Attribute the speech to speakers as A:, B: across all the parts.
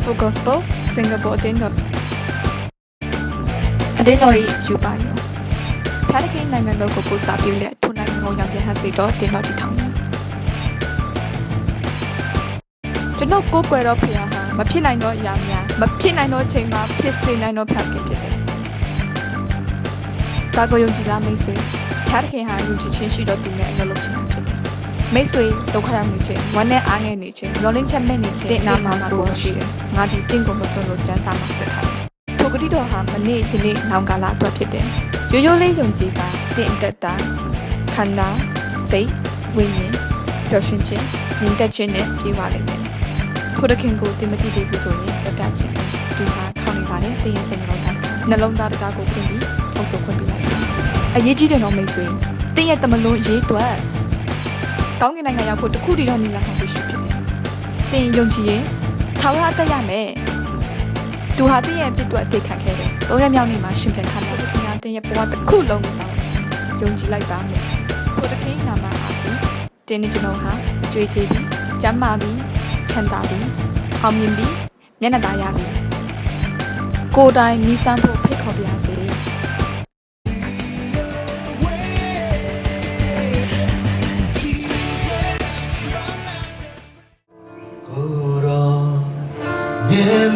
A: Full Gospel Singapore တင်တော့အတင်းတော်ကြီးယူပါရောဖားတကိနိုင်ငံတော်ကိုပို့စာပြုလက်ထိုနိုင်ငံကိုရောက်တဲ့ဟစီတော့တင်တော့တည်ထောင်တယ်ကျွန်တော်ကိုယ်ကွယ်တော့ဖျားဟာမဖြစ်နိုင်တော့အရာများမဖြစ်နိုင်တော့ချိန်မှာဖြစ်စေနိုင်တော့ဖျားခင်ဖြစ်တယ်ဒါကိုယုံကြည်လားမိတ်ဆွေဖျားတခင်ဟာယုံကြည်ခြင်းရှိတော့သူနဲ့အလုပ်လုပ်ချင်တာဖြစ်တယ်မိတ်ဆွေဒုက္ခရောက်နေခြင်းဝမ်းနဲ့အားငယ်နေခြင်းရောလင်းချက်မဲ့နေခြင်းတဲ့နာမှာကိုရှိတယ်ငါဒီတင့်ကိုမစွန့်လို့ကြမ်းစာမှာပြထားတယ်ထိုကတိတော်ဟာမနေ့ယနေ့နောင်ကာလအတွက်ဖြစ်တယ်ရိုးရိုးလေးယုံကြည်ပါတင့်တက်တာခန္ဓာစိတ်ဝိညာဉ်ပျော်ရွှင်ခြင်းဉာဏ်တက်ခြင်းနဲ့ပြေးပါလိမ့်မယ်ထိုတခင်ကိုတင်မတိသေးဘူးဆိုရင်တက်တာခြင်းသူဟာခေါင်းနေပါတယ်တင့်ရဲ့စိတ်နှလုံးသားနှလုံးသားတကားကိုဖွင့်ပြီးထုတ်ဆိုခွင့်ပေးလိုက်တယ်အရေးကြီးတယ်တော့မိတ်ဆွေတင့်ရဲ့တမလွန်ရေးတွက်ကောင်းကင်နိုင်ငံရောက်ဖို့တခုတည်းတော့မိလာမှာဖြစ်တယ်။တင်ယုံကြည်ရင်ထာဝရတက်ရမယ်။သူဟာတင်ရဲ့ပြစ်တွက်အသိခံခဲ့တယ်။၃ရက်မြောက်နေ့မှာရှင်ပြန်ခံတယ်။ခင်ဗျာတင်ရဲ့ဘဝတစ်ခုလုံးကိုတောင်းယုံကြည်လိုက်ပါမယ်။ဖို့တခင်နာမအားဖြင့်တင်နေကျွန်တော်ဟာအကျွေးချေးပြီးကျမ်းမာပြီးချမ်းသာပြီးအောင်မြင်ပြီးမျက်နှာသာရပြီးကိုယ်တိုင်မိစမ်းဖို့ဖိတ်ခေါ်ပါစေ။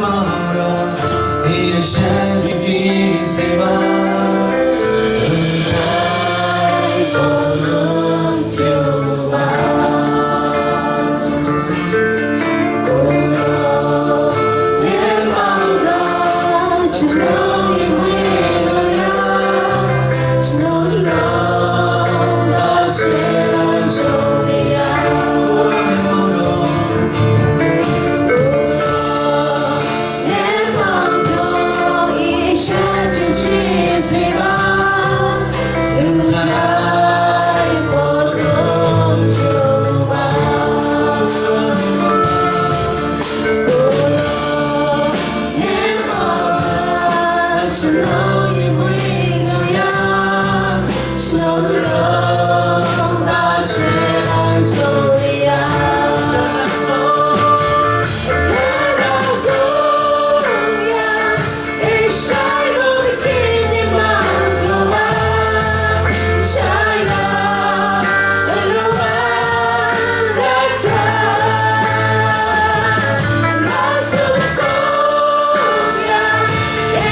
B: Tomorrow, it shall be saved.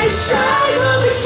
B: Shine on the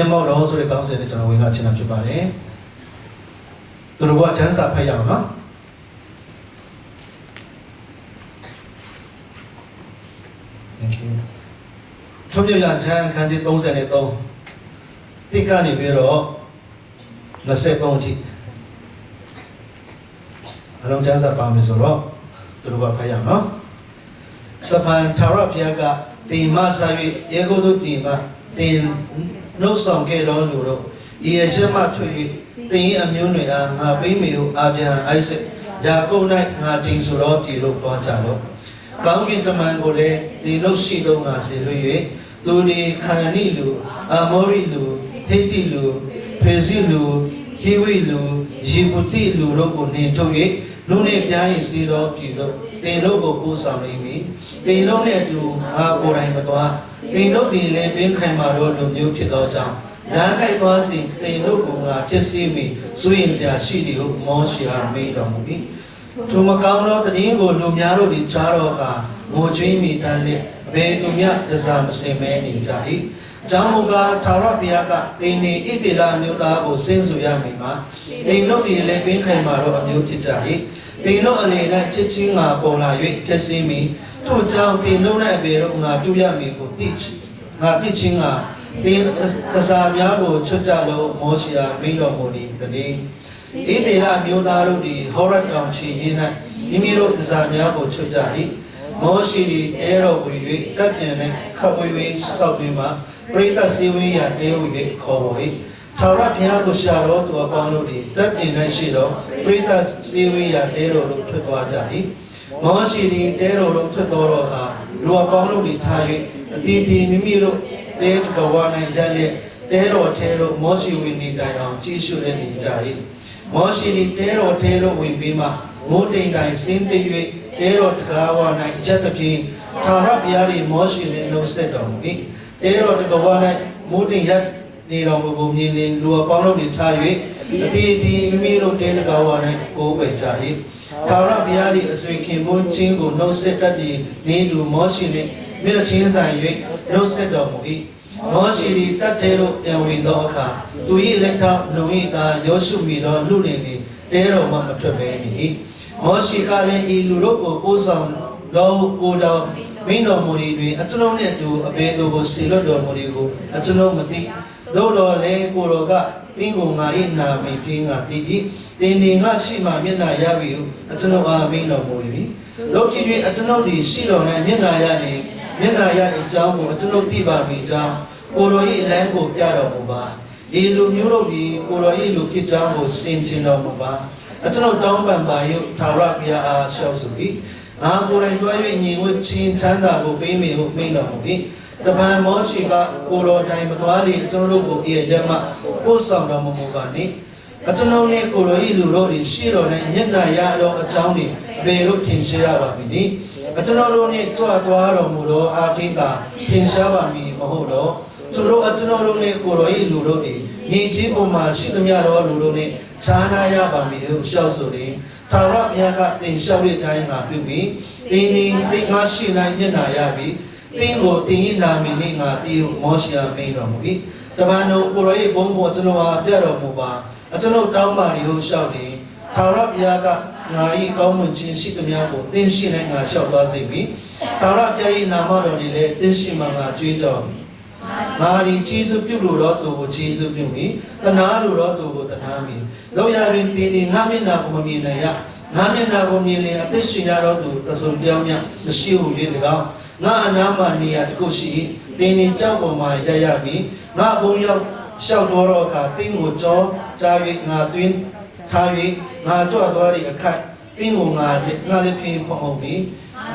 B: မျက်မှောက်တော်ဆိုတဲ့ကောင်းစဉ်နဲ့ကျွန်တော်ဝင်ကချင်တာဖြစ်ပါတယ်သူတို့ကချမ်းစာဖတ်ရအောင်နော် Thank you ထွန်းမြတ်ရချမ်းခန်းကြီး33တိကနေပြီးတော့23အထိအလုံးချမ်းစာပါမယ်ဆိုတော့သူတို့ကဖတ်ရအောင်နော်သပန်ထာဝရဘုရားကတိမဆာ၍ယေဂုတုတိမတင်နှုတ်ဆောင်ခဲ့တော်လူတို့ဤအရှမထွေ၍တင်၏အမျိုးနွယ်အားငါပိမေကိုအာဗြဟံအိုက်ဆက်ယာကုပ်၌ငါချိန်ဆိုတော်ပြည်သို့သွားကြလော့ကောင်းကင်တမန်ကိုလည်းဒီနှုတ်ရှိသောငါစေလွှတ်၍သူဒီခန္နိလူအာမောရိလူဟိတ္တိလူဖေဇိလူဟိဝိလူယေဗုတိလူတို့ကိုနှင်ထုတ်၍လူနှင့်ပြားရင်စီတော်ပြည်သို့တင်တို့ကိုပို့ဆောင်လိမ့်မည်တင်တို့နှင့်အတူငါကိုယ်တိုင်မသွားတင်တို့ဒီလည်းပင်ခိုင်မာတော်လူမျိုးဖြစ်သောကြောင့်လမ်း၌သွားစဉ်တင်တို့ကိုငါဖြစ်စေမိစွရင်စရာရှိသည်ဟုမောရှိအားမိန့်တော်မူ၏ထိုမကောင်းသောတည်င်းကိုလူများတို့သည်ကြားတော်အခါငိုကြွေးမိတမ်းလျက်အဘယ်သူမျှတစားမစင်မဲနေကြ၏ကျောင်းမူကားထာဝရဘုရားကတင်နေဣတိလမျိုးသားကိုစင်ဆိုရမည်မှာတင်တို့ဒီလည်းပင်ခိုင်မာတော်အမျိုးဖြစ်ကြ၏တင်တို့အလေ၌ချစ်ချင်းငါပေါ်လာ၍ဖြစ်စေမိထို့ကြောင့်တင်တို့၌အဘယ်တော့ငါပြုရမည်ကိုသိချင်းငါတင်တစားများကိုချွတ်ကြလို့မောရှိယာမိန့်တော်မူသည်တည်းဣတိလမျိုးသားတို့သည်ဟောရတောင်ချီရင်း၌မိမိတို့တစားများကိုချွတ်ကြ၏မောရှိသည်တဲတော်ကို၍တပ်ပြန်၌ခတ်ဝေးဝေးစောက်ပြီးမှပရိသတ်စေဝေးရာတဲဝေးခေါ်ပေါ်၏ထာဝရဘုရားကိုရှာတော်သူအပေါင်းတို့သည်တပ်ပြင်၌ရှိသောပရိသတ်စေဝေးရာတဲတော်တို့ထွက်သွားကြ၏မောရှိသည်တဲတော်တို့ထွက်တော်အခါလူအပေါင်းတို့သည်ထား၍အတီးတီမိမိတို့တဲတော်ဝါ၌ရက်လက်တဲတော်ထဲတို့မောရှိဝိနေတိုင်အောင်ကြီးရှုလက်နေကြ၏မောရှိသည်တဲတော်ထဲတို့ဝင်ပြီးမှမိုးတိမ်တိုင်ဆင်းသိ၍တဲတော်တကားဝါ၌ရက်သဖြင့်ထာဝရဘုရားသည်မောရှိနှင့်နှုတ်ဆက်တော်မူ၏တဲတော်တကားဝါ၌မိုးတိမ်ရက်နေတော်မူပုံမြင်လင်လူအပေါင်းတို့သည်ထား၍အတီးတီမိမိတို့တဲတကားဝါ၌ကိုးကွယ်ကြ၏ထာဝရဘုရားသည်အဆွေခင်ပွန်းချင်းကိုနှုတ်ဆက်တတ်သည်နေသူမောရှိနှင့်မျက်ချင်းဆိုင်၍နှုတ်ဆက်တော်မူ၏မောရှိသည်တတ်သေးတို့ပြန်ဝင်သောအခါသူ၏လက်ထောက်နှုံ၏သားယောရှုမိတော်လူလင်သည်တဲတော်မှမထွက်ဘဲနေ၏မောရှိကလည်းဤလူတို့ကိုပို့ဆောင်တော်ကိုတော်မင်းတော်မူသည်တွင်အကျွန်ုပ်နှင့်အတူအဘယ်သူကိုဆေလွတ်တော်မူသည်ကိုအကျွန်ုပ်မသိသို့တော်လည်းကိုတော်ကတင်းကိုငါ၏နာမည်ပြင်းကတည်၏တင်းနေငါရှိမှမျက်နာရပြီဟုအကျွန်ုပ်အားမင်းတော်မူ၏တို့ဖြစ်၍အကျွန်ုပ်သည်ရှိတော်၌မျက်နာရလျင်မျက်နာရအကြောင်းကိုအကျွန်ုပ်သိပါမည်ကြောင်းကိုတော်၏လမ်းကိုပြတော်မူပါဤလူမျိုးတို့သည်ကိုတော်၏လူဖြစ်ကြောင်းကိုစင်ကြင်တော်မူပါအကျွန်ုပ်တောင်းပန်ပါ၍ထာဝရဘုရားအားလျှောက်ဆို၏ငါကိုယ်တိုင်တွား၍ညီဝတ်ချင်းချမ်းသာကိုပေးမိဟုမိန့်တော်မူ၏တပန်မောရှိကကိုတော်တိုင်မသွားလေအကျွန်ုပ်တို့ကိုဤရမှပို့ဆောင်တော်မူပါနှင့်အကျွန်ုပ်နှင့်ကိုတော်၏လူတို့သည်ရှိတော်၌မျက်နှာရသောအကြောင်းသည်ဘယ်လိုထင်ရှားရပါမည်နည်းအကျွန်ုပ်တို့နှင့်ကြွသွားတော်မူသောအာခိတာထင်ရှားပါမည်မဟုတ်တော့သူတို့အကျွန်ုပ်တို့နှင့်ကိုတော်၏လူတို့သည်မြေကြီးပေါ်မှာရှိသမျှသောလူတို့နှင့်ခြားနာရပါမည်ဟုလျှောက်ဆိုသည်ထာဝရဘုရားကသင်လျှောက်ရတိုင်းမှာပြုပြီးသင်သည်သင်ငါရှိနိုင်မျက်နှာရပြီးသင်ကိုသင်၏နာမည်နှင့်ငါတည်ဟုမောရှိအားမိန့်တော်မူ၏တမန်တော်ကိုရော၏ဘုန်းပေါ်ကျွန်တော်အားပြတော်မူပါအကျွန်ုပ်တောင်းပါသည်ဟုလျှောက်သည်ထာဝရဘုရားကငါ၏ကောင်းမွန်ခြင်းရှိသမျှကိုသင်ရှိ၌ငါလျှောက်သွားစေပြီထာဝရဘုရား၏နာမတော်သည်လည်းသင်ရှိမှငါကြွေးကြော်ငါသည်ကျေးဇူးပြုလို့တော့သူကိုကျေးဇူးပြုမည်တနာလို့တော့သူကိုတနာမည်လောက်ရတွင်သင်သည်ငါမျက်နာကိုမမြင်နိုင်ရငါမျက်နာကိုမြင်လျင်အသက်ရှင်ရတော့သူသစုံပြောင်းများမရှိဟု၍၎င်းငါအနားမှနေရာတစ်ခုရှိသင်သည်ကြောက်ပေါ်မှာရရမည်ငါဘုံရောက်လျှောက်တော်တော့အခါတင်းကိုကြောကြား၍ငါတွင်ထား၍ငါကြွသွားသည့်အခါတင်းကိုငါလည်းဖြင်းပေါ့မည်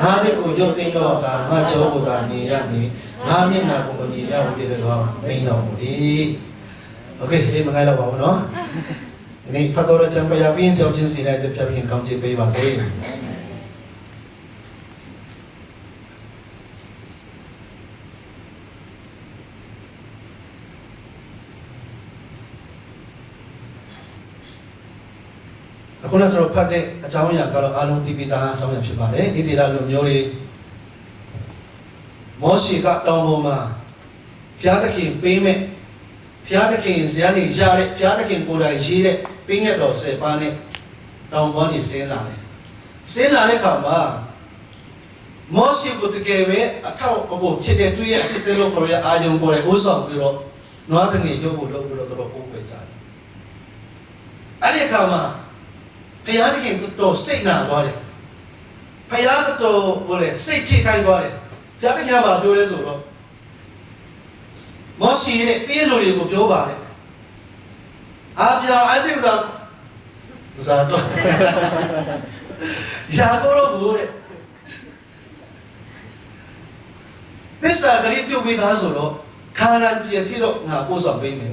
B: ငါလည်းကိုရုပ်သိမ်းတော့အခါငါကြောကိုသာနေရမည်ငါမျက်နာကိုမမြင်ရဘူးတဲ့ကောင်မိန်တော်မူ၏โอเคဟေးမခိုင်းတော့ပါဘူးနော်ဒီဖတ်တော်ချမ်းပယာပြင်းကြောင့်ချင်းစီလိုက်တဲ့ပြတ်ခင်ကောင်းချီးပေးပါစေအခုနကျွန်တော်ဖတ်တဲ့အကြောင်းအရာကတော့အားလုံးသိပြီးသားအကြောင်းအရာဖြစ်ပါတယ်ဣသရေလလူမျိုးတွေမောရှေကတောင်ပေါ်မှာဘုရားသခင်ပေးမဲ့ ဖျားသခင်ဇာတ်နေရတဲ့ဖျားသခင်ကိုယ်တိုင်ရေးတဲ့ပင်းရက်တော်10ပါးနဲ့တောင်ပေါ်နေဆင်းလာတယ်ဆင်းလာတဲ့အခါမှာမောရှိကိုတကယ်ပဲအထောက်အကူဖြစ်တဲ့သူရဲ့ assistant လို့ခေါ်ရအာယုံပေါ်တဲ့ဥဆောင်ပြီးတော့နွားတငယ်ရုပ်ကိုလုပ်ပြီးတော့တော်ပို့ပေးကြတယ်အဲ့ဒီအခါမှာဘုရားသခင်တော်စိတ်နာသွားတယ်ဘုရားတော်ဟိုလေစိတ်ထိခိုက်သွားတယ်ဘုရားသခင်ကပြောလဲဆိုတော့မောရှိရဲ့တင်းလူတွေကိုပြောပါတယ်အာပြာအိုက်ဇက်ဇာတော့ယာကိုရောဘူးတဲ့သစ္စာဂရိပြုတ်ပေးသားဆိုတော့ခါရန်ပြည့်တိတော့ငါပို့ဆောင်ပေးမယ်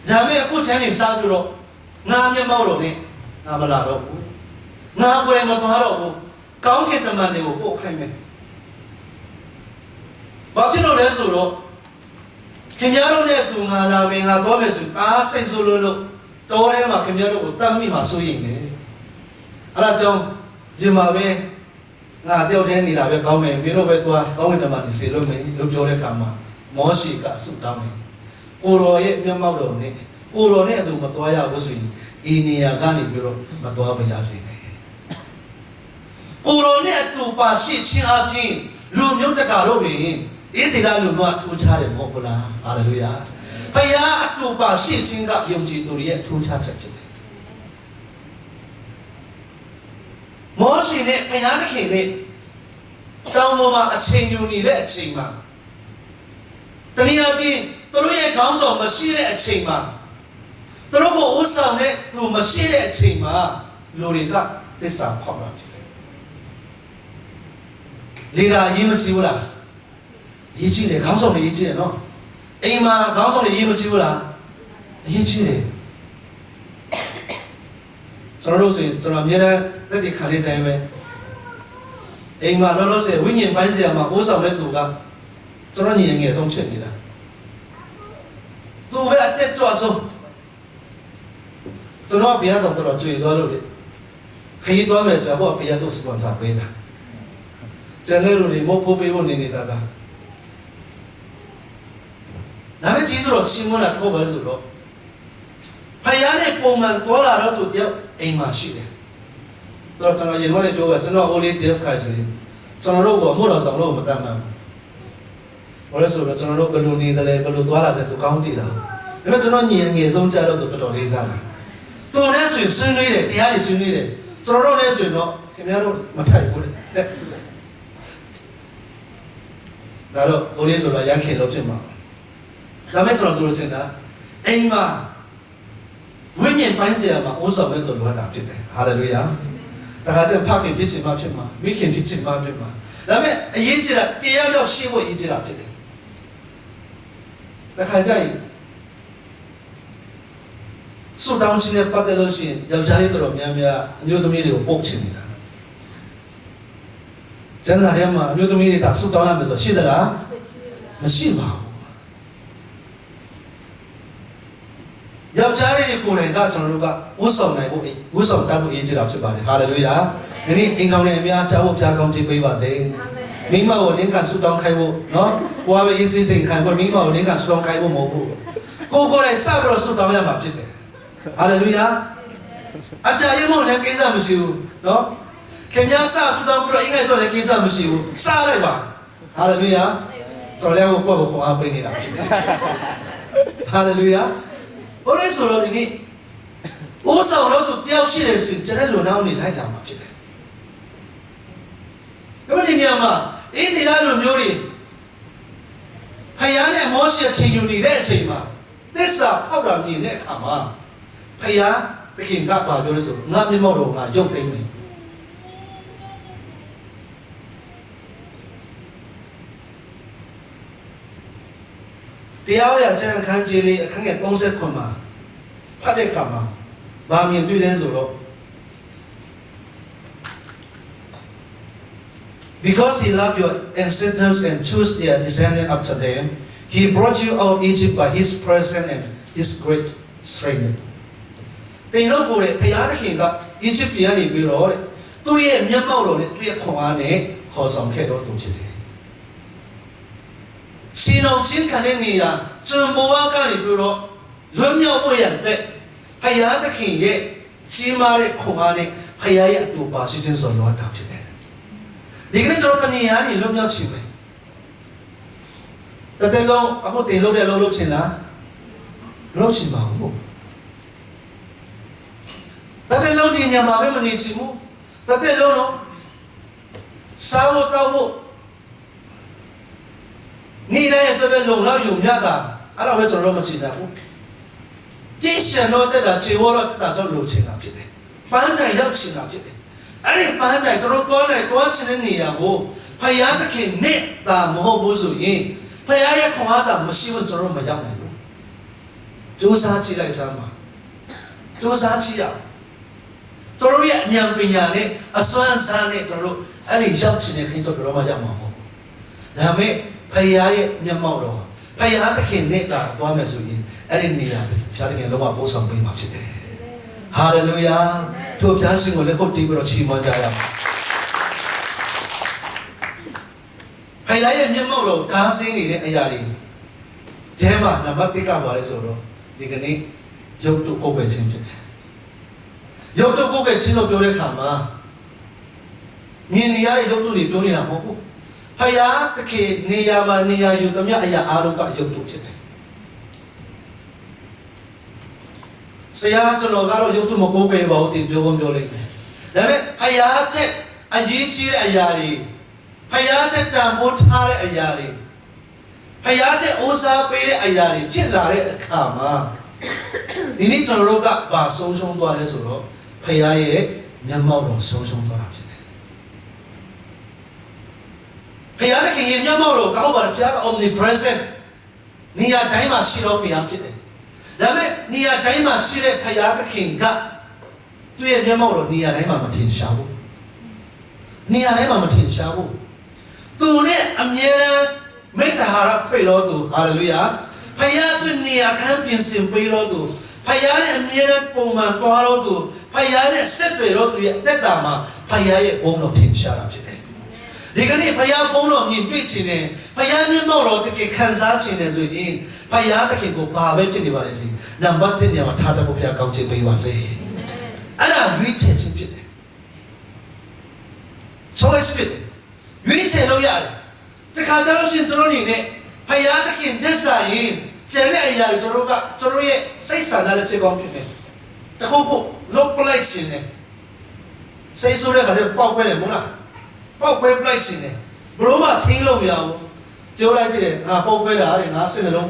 B: ဒါပေမဲ့အခုချမ်းနေစားပြီးတော့ငါမျက်မှောက်တော့နဲ့ငါမလာတော့ဘူးငါကိုယ်မသွားတော့ဘူးကောင်းကင်တမန်တွေကိုပို့ခိုင်းမယ်ဘာဖြစ်လို့လဲဆိုတော့ခင်ဗျားတို့နဲ့သူငါလာမယ်ငါသွားမယ်ဆိုရင်အားစိတ်ဆိုးလို့တော်ထဲမှာခင်ဗျားတို့ကိုတတ်မိမှာစိုးရင်လေအဲ့ဒါကြောင့်ဒီမှာပဲငါတယောက်တည်းနေတာပဲကောင်းမယ်မင်းတို့ပဲသွားကောင်းကင်တမန်တွေစေလို့မယ်လို့ပြောတဲ့အခါမှာမောရှိကဆုတောင်းတယ်ကိုတော်ရဲ့မျက်မှောက်တော်နဲ့ကိုတော်နဲ့အတူမသွားရဘူးဆိုရင်ဤနေရာကနေပြီးတော့မသွားပါရစေနဲ့ကိုတော်နဲ့အတူပါရှိခြင်းအပြင်လူမျိုးတကာတို့တွင်ဣတိလလူမျိုးထူးခြားတယ်မဟုတ်ဘူးလားဟာလေလုယာဘုရားအတူပါရှိခြင်းကယုံကြည်သူတွေရဲ့ထူးခြားချက်ဖြစ်တယ်မောရှိနဲ့ဘုရားသခင်နဲ့တောင်ပေါ်မှာအချိန်ယူနေတဲ့အချိန်မှာတနည်းအားဖြင့်သူတို့ရဲ့ခေါင်းဆောင်မရှိတဲ့အချိန်မှာသူတို့ကိုဥဆောင်တဲ့သူမရှိတဲ့အချိန်မှာလူတွေကသစ္စာဖောက်တာဖြစ်တယ်လေဒါအရေးမကြီးဘူးလားအရေးကြီးတယ်ခေါင်းဆောင်တွေအရေးကြီးတယ်နော်အိမ်မှာခေါင်းဆောင်တွေအရေးမကြီးဘူးလားအရေးကြီးတယ်ကျွန်တော်တို့ဆိုရင်ကျွန်တော်အများနဲ့တက်တဲ့ခါလေးတိုင်းပဲအိမ်မှာလောလောဆယ်ဝိညာဉ်ပိုင်းဆရာမှာဥဆောင်တဲ့သူကကျွန်တော်ညီငယ်ဆုံးဖြစ်နေတာသူပဲအတက်ကြွဆုံးကျွန်တော်ဘုရားတော်တော်ကြွေသွားလို့လေခရီးသွားမယ်ဆိုတော့ဘုရားတို့စပွန်ဆာပေးတာကျန်တဲ့လူတွေမဟုတ်ဖို့ပေးဖို့နေနေတာကဒါပေမဲ့ကြီးဆိုတော့ချင်းမလာတော့ပါဆိုတော့ဘုရားနဲ့ပုံမှန်သွားလာတော့သူတယောက်အိမ်မှာရှိတယ်ကျွန်တော်ရင်ဝါနဲ့ပြောပါကျွန်တော်ဟိုလေးတက်စခိုင်းဆိုရင်ကျွန်တော်တို့ကမို့တော်ဆောင်လို့မတတ်မှန်းဘာလဲဆိုတော့ကျွန်တော်တို့ဘယ်လိုနေတယ်လဲဘယ်လိုသွားလာတယ်သူကောင်းတည်တာဒါပေမဲ့ကျွန်တော်ညီငယ်ဆုံးကြတော့သူတော်တော်လေးစားတာသူနဲ့ဆိုရင်ဆွေးနွေးတယ်တရားကြီးဆွေးနွေးတယ်ကျွန်တော်တို့လည်းဆိုရင်တော့ခင်ဗျားတို့မထိုက်ဘူးလေဒါတော့ဟိုလေးဆိုတော့ရန်ခင်လို့ဖြစ်မှာဒါမဲ့ကျွန်တော်ဆိုလို့စင်တာအိမ်မှာဝိညာဉ်ပိုင်းဆရာမှာဥဆောင်မဲ့တော်လွှတ်တာဖြစ်တယ်ဟာလေလုယာဒါကကျဖခင်ဖြစ်ချင်မှဖြစ်မှာမိခင်ဖြစ်ချင်မှဖြစ်မှာဒါပေမဲ့အရေးကြီးတာတရားရောက်ရှိဖို့အရေးကြီးတာဖြစ်တယ်ဒါခါကျရင်ဆုတောင်းခြင်းနဲ့ပတ်သက်လို့ရှိရင်ယောက်ျားလေးတော်များများအမျိုးသမီးတွေကိုပုတ်ချင်နေတာကျန်တဲ့နေရာမှာအမျိုးသမီးတွေဒါဆုတောင်းရမယ်ဆိုရှိသလားမရှိပါဘူးယောက်ျားလေးတွေကိုယ်တိုင်ကကျွန်တော်တို့ကဝတ်ဆောင်နိုင်ဖို့ဝတ်ဆောင်တတ်ဖို့အရေးကြီးတာဖြစ်ပါတယ်ဟာလေလုယာဒီနေ့အိမ်ကောင်းနဲ့အများကြားဖို့ဖျားကောင်းခြင်းပေးပါစေမိမကိုနင်းကဆုတောင်းခိုင်းဖို့နော်ကိုယ်ကပဲရေးစိစိမ်ခိုင်းဖို့မိမကိုနင်းကဆုတောင်းခိုင်းဖို့မဟုတ်ဘူးကိုယ်ကိုယ်တိုင်စပြီးတော့ဆုတောင်းရမှာဖြစ်တယ်ဟာလေလုယာအချာရေးမို့လည်းကိစ္စမရှိဘူးနော်ခင်ဗျားစဆုတောင်းပြီးတော့အင်္ဂိုက်တော့လည်းကိစ္စမရှိဘူးစလိုက်ပါဟာလေလုယာကျွန်တော်လည်းကိုယ့်ကိုခွန်အားပေးနေတာဖြစ်တယ်ဟာလေလုယာဘုရားဆိုတော့ဒီနေ့ဥဆောင်လို့သူတယောက်ရှိတယ်ဆိုရင်ကျွန်တော်လူနောက်နေလိုက်လာမှာဖြစ်တယ်ဒါပေမဲ့ဒီနေရာမှာအင်းဒီလားလူမျိုးတွေဖယားနဲ့မောရှေအချိန်ယူနေတဲ့အချိန်မှာသစ္စာဖောက်တာမြင်တဲ့အခါမှာဖယားသခင်ကပါပြောလို့ဆိုငါမျက်မှောက်တော်ငါရုပ်သိမ်းမယ်တရားရကျမ်းခန်းကြီးလေးအခန်းငယ်39မှာဖတ်တဲ့အခါမှာဗာမြင်တွေ့လဲဆိုတော့ because he loved your ancestors and chose their descendants after them he brought you out of Egypt by his presence and his great strength တင်တော့ကိုယ်ဖယားသခင်က Egypt ပြည်ကနေပြီးတော့သူ့ရဲ့မျက်မှောက်တော်နဲ့သူ့ရဲ့ခွန်အားနဲ့ခေါ်ဆောင်ခဲ့တော့သူဖြစ်တယ်ရှင်အောင်ချင်းခံတဲ့နေရာ ကျွန်ဘဝကနေပြီးတော့လွတ်မြောက်ဖို့ရတဲ့ဖယားသခင်ရဲ့ကြီးမားတဲ့ခွန်အားနဲ့ဖယားရဲ့အတူပါရှိခြင်းဆိုတော့တာဖြစ်တယ်ဒီကနေ့ကျွန်တော်တနည်းအားဖြင့်လွတ်မြောက်ချင်မယ်တကယ်လို့အခုတင်လို့တဲ့လို့ချင်လားလို့ချင်ပါဘူးတကယ်လို့ဒီညမှာပဲမနေချင်ဘူးတကယ်လို့နော်စာဝတ်တော့နေတဲ့အတွက်ပဲလုံလောက်ယူမြတ်တာအဲ့တော့ပဲကျွန်တော်တို့မချင်တာဘူးပြည့်စုံတော့တဲ့တာခြေဝတော့တဲ့တာကျွန်တော်လိုချင်တာဖြစ်တယ်ပန်းနိုင်ရောက်ချင်တာဖြစ်တယ်အဲ့ဒီပန်းနိုင်ကျွန်တော်တွားချင်တဲ့နေရာကိုဖယားသခင်နဲ့တာမဟုတ်ဘူးဆိုရင်ဖယားရဲ့ခွန်အားတာမရှိဘူးကျွန်တော်မရောက်နိုင်ဘူးကြိုးစားကြည့်လိုက်စမ်းပါကြိုးစားကြည့်ရအောင်ကျွန်တော်ရဲ့အဉာဏ်ပညာနဲ့အစွမ်းစားနဲ့ကျွန်တော်တို့အဲ့ဒီရောက်ချင်တဲ့ခင်ကျွန်တော်မှရောက်မှာမဟုတ်ဘူးဒါပေမဲ့ဖယားရဲ့မျက်မှောက်တော်ဖယားသခင်နဲ့တာသွားမယ်ဆိုရင်အဲ့ဒီနေရာဘုရားသခင်လုံးဝပို့ဆောင်ပေးမှာဖြစ်တယ်ဟာလေလုယာထို့ဘုရားရှင်ကိုလည်းခုတ်တီးပြီးတော့ချီးမွမ်းကြရအောင်ဖယားရဲ့မျက်မှောက်တော်ကားစင်းနေတဲ့အရာတွေတဲမှာနံပါတ်1ကပါလဲဆိုတော့ဒီကနေ့ရုပ်တုကိုယ်ပဲချင်းဖြစ်တယ်ရုပ်တုကိုယ်ပဲချင်းလို့ပြောတဲ့အခါမှာမြင်နေရတဲ့ရုပ်တုတွေပြောနေတာမဟုတ်ဘူးဖယားသခင်နေရာမှာနေရာယူသမျှအရာအားလုံးကရုပ်တုဖြစ်တယ်ဆရာကျွန်တော်ကတော့ရုပ်တုမကိုးကွယ်ပါဘူးတင်ပြောလို့လိမ့်မယ်ဒါပေမဲ့ဖယားတဲ့အရေးကြီးတဲ့အရာတွေဖယားတဲ့တန်ဖိုးထားတဲ့အရာတွေဖယားတဲ့အိုးစားပေးတဲ့အရာတွေဖြစ်လာတဲ့အခါမှာဒီနေ့ကျွန်တော်တို့ကပါဆုံးရှုံးသွားတယ်ဆိုတော့ဖယားရဲ့မျက်မှောက်တော်ဆုံးရှုံးသွားတာဖြစ်တယ်ဖယားတဲ့ခင်ရဲ့မျက်မှောက်တော်ကောက်ပါတယ်ဖယားက omnipresent နေရာတိုင်းမှာရှိတော်ဖယားဖြစ်တယ်ဒါပေမဲ့နေရာတိုင်းမှာရှိတဲ့ဖယားသခင်ကသူ့ရဲ့မျက်မှောက်တော်နေရာတိုင်းမှာမထင်ရှားဘူးနေရာတိုင်းမှာမထင်ရှားဘူးသူနဲ့အမြဲမိတ္တဟာရဖိတော်သူဟာလေလုယာဖယားသူနေရာခံပြင်ဆင်ပေးတော်သူဖယားနဲ့အမြဲပုံမှန်သွားတော်သူဖယားနဲ့ဆက်သွယ်တော်သူရဲ့တက်တာမှာဖယားရဲ့ဘုန်းတော်ထင်ရှားတာဖြစ်တယ်ဒီကနေ့ဖယားဘုန်းတော်မြင်တွေ့ခြင်းနဲ့ဖယားမျက်မှောက်တော်တကယ်ခံစားခြင်းနဲ့ဆိုရင်ဖယားသခင်ကိုဘာပဲဖြစ်နေပါလေစေနံပါတ်1နေရာမှာထားတတ်ဖို့ဘုရားကောင်းချီးပေးပါစေအဲ့ဒါရွေးချယ်ခြင်းဖြစ်တယ် choice ဖြစ်တယ်ရွေးချယ်လို့ရတယ်တခါတည်းရှင်ကျွန်တော်နေနဲ့ဖယားသခင်တစ္ဆာရင်ကျန်တဲ့အရာတွေကျွန်တော်ရဲ့စိတ်ဆန္ဒလည်းဖြစ်ကောင်းဖြစ်မယ်တခုခုလောက်ပလိုက်ခြင်းနဲ့စိတ်ဆိုးတဲ့ခါကျပေါက်ပဲတယ်မို့လားပေါက်ပဲပလိုက်ခြင်းနဲ့ဘလို့မှထင်းလို့မရဘူးပြောလိုက်ကြည့်တယ်ငါပေါက်ပဲတာတဲ့ငါစိတ်နှလုံး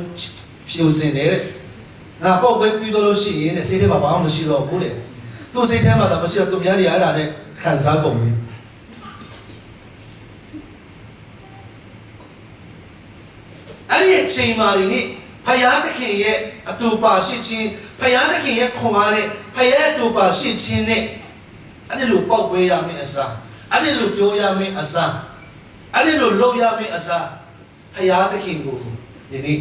B: ဖြူစင်တယ်တဲ့ငါပေါက်ပဲပြီးတော့လို့ရှိရင်တဲ့စိတ်ထဲမှာဘာမှမရှိတော့ဘူးတဲ့သူ့စိတ်ထဲမှာတော့မရှိတော့သူများတွေအဲ့ဒါနဲ့ခံစားကုန်ပြီအဲ့ဒီအချိန်မှာဒီဖယားသခင်ရဲ့အတူပါရှိခြင်းဖယားသခင်ရဲ့ခွန်အားနဲ့ဖယားအတူပါရှိခြင်းနဲ့အဲ့ဒီလိုပေါက်ပဲရမယ့်အစားအဲ့ဒီလိုပြောရမယ့်အစားအဲ့ဒီလိုလုပ်ရမယ့်အစားဖယားသခင်ကိုဒီနေ့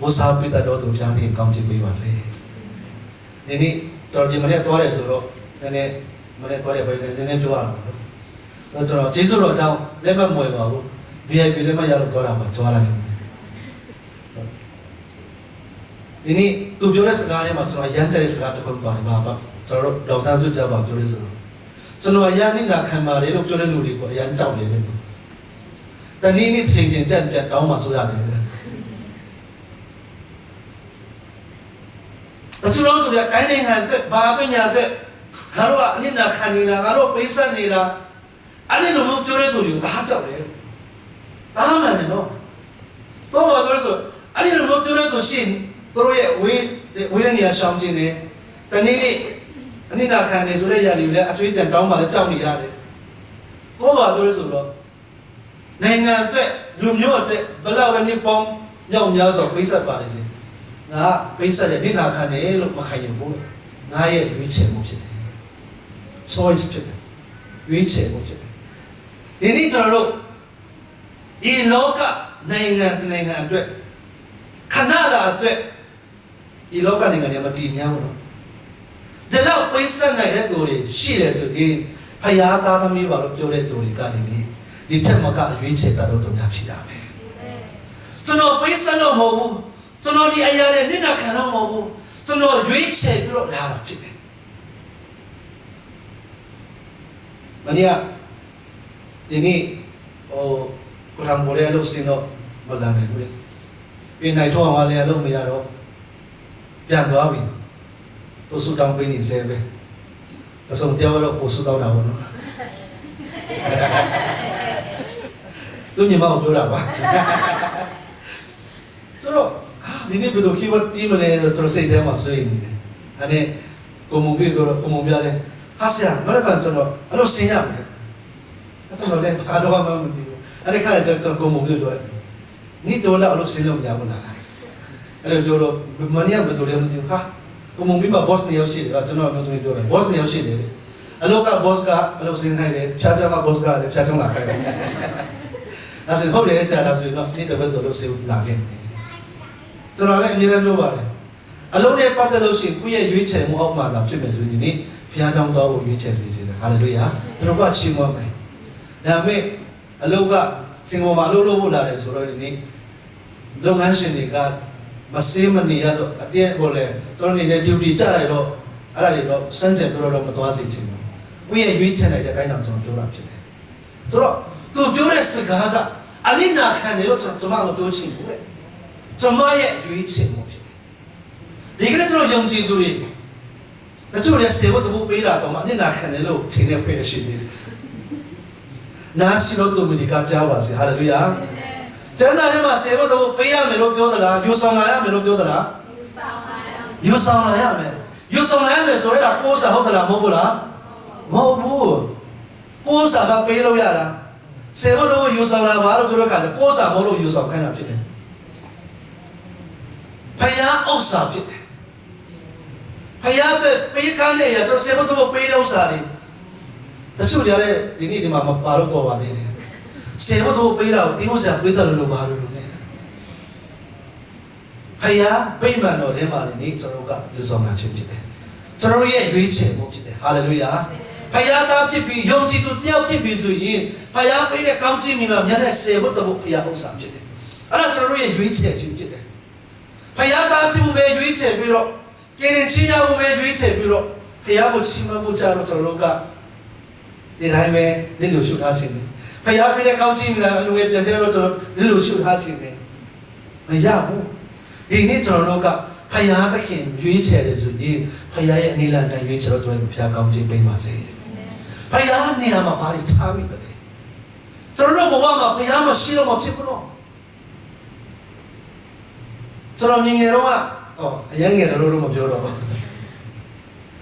B: ဝတ်စားပေးတော်သူဖျားခင်ကောင်းချီးပေးပါစေဒီနေ့ကျွန်တော်ဒီမနေ့သွားတယ်ဆိုတော့နည်းနည်းမနေ့သွားတယ်ပဲနည်းနည်းပြောရအောင်တော့ကျွန်တော်ကျေးဇူးတော်ကြောင့်လက်မမွေပါဘူး VIP လက်မရလို့သွားတာမှာကြွားလိုက်ဒီနေ့သူပြောတဲ့စကားထဲမှာကျွန်တော်ရမ်းကြတဲ့စကားတစ်ခုပါတယ်ဘာကျွန်တော်တို့ဒေါက်တာစုကြပါပြောလို့ဆိုတော့ကျွန်တော်အရန်နိနာခံပါတယ်လို့ပြောတဲ့လူတွေကိုအရန်ကြောက်နေတယ်သူတနည်းနည်းချိန်ချင်းကြက်ပြတ်တောင်းမှဆိုရတယ်တချို့တော့သူကတိုင်းနိုင်ငံအတွက်ဘာအတွက်ညာအတွက်ငါတို့ကအနိနာခံနေတာငါတို့ပိတ်ဆက်နေတာအဲ့ဒီလိုမျိုးပြောတဲ့သူတွေကိုဘာကြောက်လဲဒါမှန်တယ်နော်တော့ဘာပြောလို့ဆိုအဲ့ဒီလိုမျိုးပြောတဲ့သူရှိရင်တို့ရဲ့ဝေးနေရာရှောင်ခြင်းနဲ့တနည်းနည်းအနိနာခံနေဆိုတဲ့ຢာတွေလည်းအထွေးတန်တောင်းမှလည်းကြောက်နေရတယ်တော့ဘာပြောလို့ဆိုတော့နိုင်ငံအတွက်လူမျိုးအတွက်ဘလောက်ပဲနှစ်ပေါင်းမြောက်များစွာပိတ်ဆက်ပါလေစေငါပိတ်ဆက်တဲ့နိနာခံတယ်လို့မခံရင်ဘူးငါရဲ့ရွေးချယ်မှုဖြစ်တယ် choice ဖြစ်တယ်ရွေးချယ်မှုဖြစ်တယ်ဒီနေ့ကျွန်တော်တို့ဒီလောကနိုင်ငံအတွက်ခဏတာအတွက်ဒီလောကနိုင်ငံတွေမှာတည်များဘူးနော်ဒီလောက်ပိတ်ဆက်နိုင်တဲ့သူတွေရှိတယ်ဆိုရင်ဖယားသားသမီးပါလို့ပြောတဲ့သူတွေကနေဒီထက်မကအရွေးချယ်တာတော့သူများဖြစ်ရမယ်ကျွန် ကျွန်တော်ပေးစလို့မဟုတ်ဘူးကျွန်တော်ဒီအရာနဲ့နင့်နာခံတော့မဟုတ်ဘူးကျွန်တော်ရွေးချယ်ပြီးတော့လာတာဖြစ်တယ်မနေ့ကဒီနေ့ကိုထံပေါ်ရလို့စင်တော့မလာနိုင်ဘူးလေပြင်နိုင်တော့မှလည်းအလုပ်မရတော့ပြန်သွားပြီပို့ဆူတောင်းပေးနေစေပဲတဆုံးတယောက်တော့ပို့ဆူတောင်းတာပေါ့နော်သူညီမကိုပြောတာပါဆိုတော့ဒီနေ့ဘယ်လိုခိဝတ်တီးမလဲဆိုတော့စိတ်ထဲမှာဆွေးနေတယ်အဲ့နဲ့ကိုမုံပြတော့ကိုမုံပြတယ်ဟာဆရာမရပါကျွန်တော်အဲ့လိုဆင်းရမယ်အဲ့တော့လည်းဘာတော့မှမသိဘူးအဲ့ဒီခါကျတော့ကိုမုံပြပြောတယ်နိတော်လာအဲ့လိုဆင်းလို့မရဘူးလားအဲ့လိုပြောတော့မနေ့ကဘယ်လိုလဲမသိဘူးဟာကိုမုံပြမှာ boss နေရောက်ရှိတယ်ကျွန်တော်အမျိုးသမီးပြောတယ် boss နေရောက်ရှိတယ်အလောက်က boss ကအဲ့လိုဆင်းခိုင်းတယ်ဖြားချမှာ boss ကလည်းဖြားချလာခိုင်းတယ်အဲ့ဆိုဟုတ်တယ်ဆရာဒါဆိုတော့နေ့တော့တော်လို့ဆင်းလာခဲ့တယ်ကျွန်တော်လည်းအမြဲတမ်းပြောပါတယ်အလုံးနဲ့ပတ်သက်လို့ရှိရင်ကိုယ့်ရဲ့ရွေးချယ်မှုအောက်မှာသာဖြစ်မယ်ဆိုရင်ဒီဘုရားကျောင်းတော်ကိုရွေးချယ်စေခြင်းဟာလေလုယာသူတို့ကချီးမွမ်းမယ်ဒါပေမဲ့အလုံးကစင်ပေါ်မှာအလုံးလို့ဖို့လာတယ်ဆိုတော့ဒီနေ့လုပ်ငန်းရှင်တွေကမစေးမနေရဆိုအတင်းကိုလည်းသူတို့နေနဲ့ duty ကြလိုက်တော့အဲ့ဒါတွေတော့စမ်းကြံပြောတော့မသွားစေချင်ဘူးကိုယ့်ရဲ့ရွေးချယ်လိုက်တဲ့အတိုင်းတော့ကျွန်တော်ပြောတာဖြစ်တယ်ဆိုတော့သူပြောတဲ့စကားကအလိနာခံတယ်လို့ကျွန်တော်မပြောချင်ဘူးလေကျွန်မရဲ့ရွေးချယ်မှုဖြစ်တယ်ဒီကနေ့ကျွန်တော်ယုံကြည်သူတွေတချို့လည်းဆေဝတ်တဘူးပေးတာတော့မှအနစ်နာခံတယ်လို့ထင်နေဖယ်ရှိသေးတယ်နာရှိလို့သူမိကကြားပါစေဟာလေလုယာကျမ်းစာထဲမှာဆေဝတ်တဘူးပေးရမယ်လို့ပြောသလားယူဆောင်လာရမယ်လို့ပြောသလားယူဆောင်လာရမယ်ယူဆောင်လာရမယ်ဆိုတော့ကိုးစာဟုတ်သလားမဟုတ်ဘူးလားမဟုတ်ဘူးကိုးစာကပေးလို့ရတာဆေဝတ်တဘူးယူဆောင်လာပါလို့ပြောတဲ့အခါကျကိုးစာမဟုတ်လို့ယူဆောင်ခိုင်းတာဖြစ်တယ်ဖယားဥစ္စာဖြစ်တယ်ဖယားပဲပေးကမ်းနေရတော့ဆေဘတ်တော့ပေးလို့ဥစ္စာတွေတချို့ကြတဲ့ဒီနေ့ဒီမှာမပါတော့တော့ပါသေးတယ်ဆေဘတ်တော့ပေးတာကိုတင်းဥစ္စာပေးတယ်လို့ပါလို့ねဖယားပိမှန်တော်ထဲမှာနေကျွန်တော်ကယူဆောင်လာခြင်းဖြစ်တယ်ကျွန်တော်ရဲ့ရွေးချယ်မှုဖြစ်တယ်ဟာလေလုယာဖယားသားဖြစ်ပြီးယုံကြည်သူတယောက်ဖြစ်ပြီးဆိုရင်ဖယားပေးတဲ့ကောင်းချီးမင်္ဂလာများတဲ့ဆေဘတ်တော့ဖယားဥစ္စာဖြစ်တယ်အဲ့ဒါကျွန်တော်ရဲ့ရွေးချယ်ခြင်းဖြစ်တယ်ဖယားသားဖြစ်မှုပဲရွေးချယ်ပြီးတော့ကင်းချင်းရမှုပဲရွေးချယ်ပြီးတော့ဖယားကိုချီးမွမ်းဖို့ကြတော့ကျွန်တော်တို့ကဒီတိုင်းပဲလစ်လို့ရှုထားခြင်းတယ်ဖယားပြတဲ့ကောင်းချီးမလားလူငယ်ပြန်တဲ့တော့ကျွန်တော်လစ်လို့ရှုထားခြင်းတယ်မရဘူးဒီနေ့ကျွန်တော်တို့ကဖယားသခင်ရွေးချယ်တယ်ဆိုရင်ဖယားရဲ့အနေလန်တိုင်းရွေးချယ်တော့ဘုရားကောင်းချီးပေးပါစေဖယားနေရာမှာဘာတွေထားမိတယ်ကျွန်တော်တို့ဘဝမှာဖယားမရှိတော့မဖြစ်ဘူးနော်ကျွန်တော်ငငယ်တော့အရင်ငယ်တော့မပြောတော့ဘူး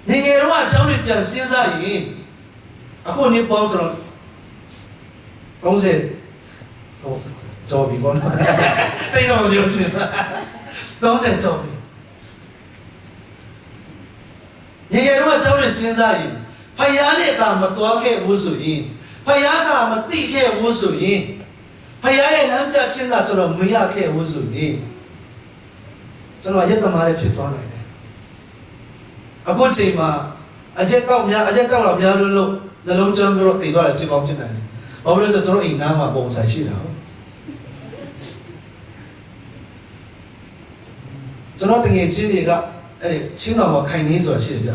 B: ငငယ်တော့အကြောင်းတွေပြန်စဉ်းစားရင်အခုနေပေါင်းကျွန်တော်30ကျော်ပြီပေါ့နော်တိတ်တော့ပြောချင်30ကျော်ပြီငငယ်တော့အကြောင်းတွေစဉ်းစားရင်ဖယားနဲ့တာမတော်ခဲ့ဘူးဆိုရင်ဖယားကမတိခဲ့ဘူးဆိုရင်ဖယားရဲ့လမ်းပြခြင်းကကျွန်တော်မရခဲ့ဘူးဆိုရင်ကျွန်တော်ရက်သမားလေးဖြစ်သွားနိုင်တယ်အခုချိန်မှာအရက်ကောက်တော့များလို့နှလုံးသွင်းပြီးတော့တည်သွားတယ်ဖြစ်ကောင်းဖြစ်နိုင်တယ်ဘာလို့လဲဆိုတော့ကျွန်တော်အိမ်နားမှာပုံစံရှိတာဟုတ်ကျွန်တော်တကယ်ချင်းတွေကအဲ့ဒီချင်းတော်မှာခိုင်နေဆိုတာရှိတယ်ဗျ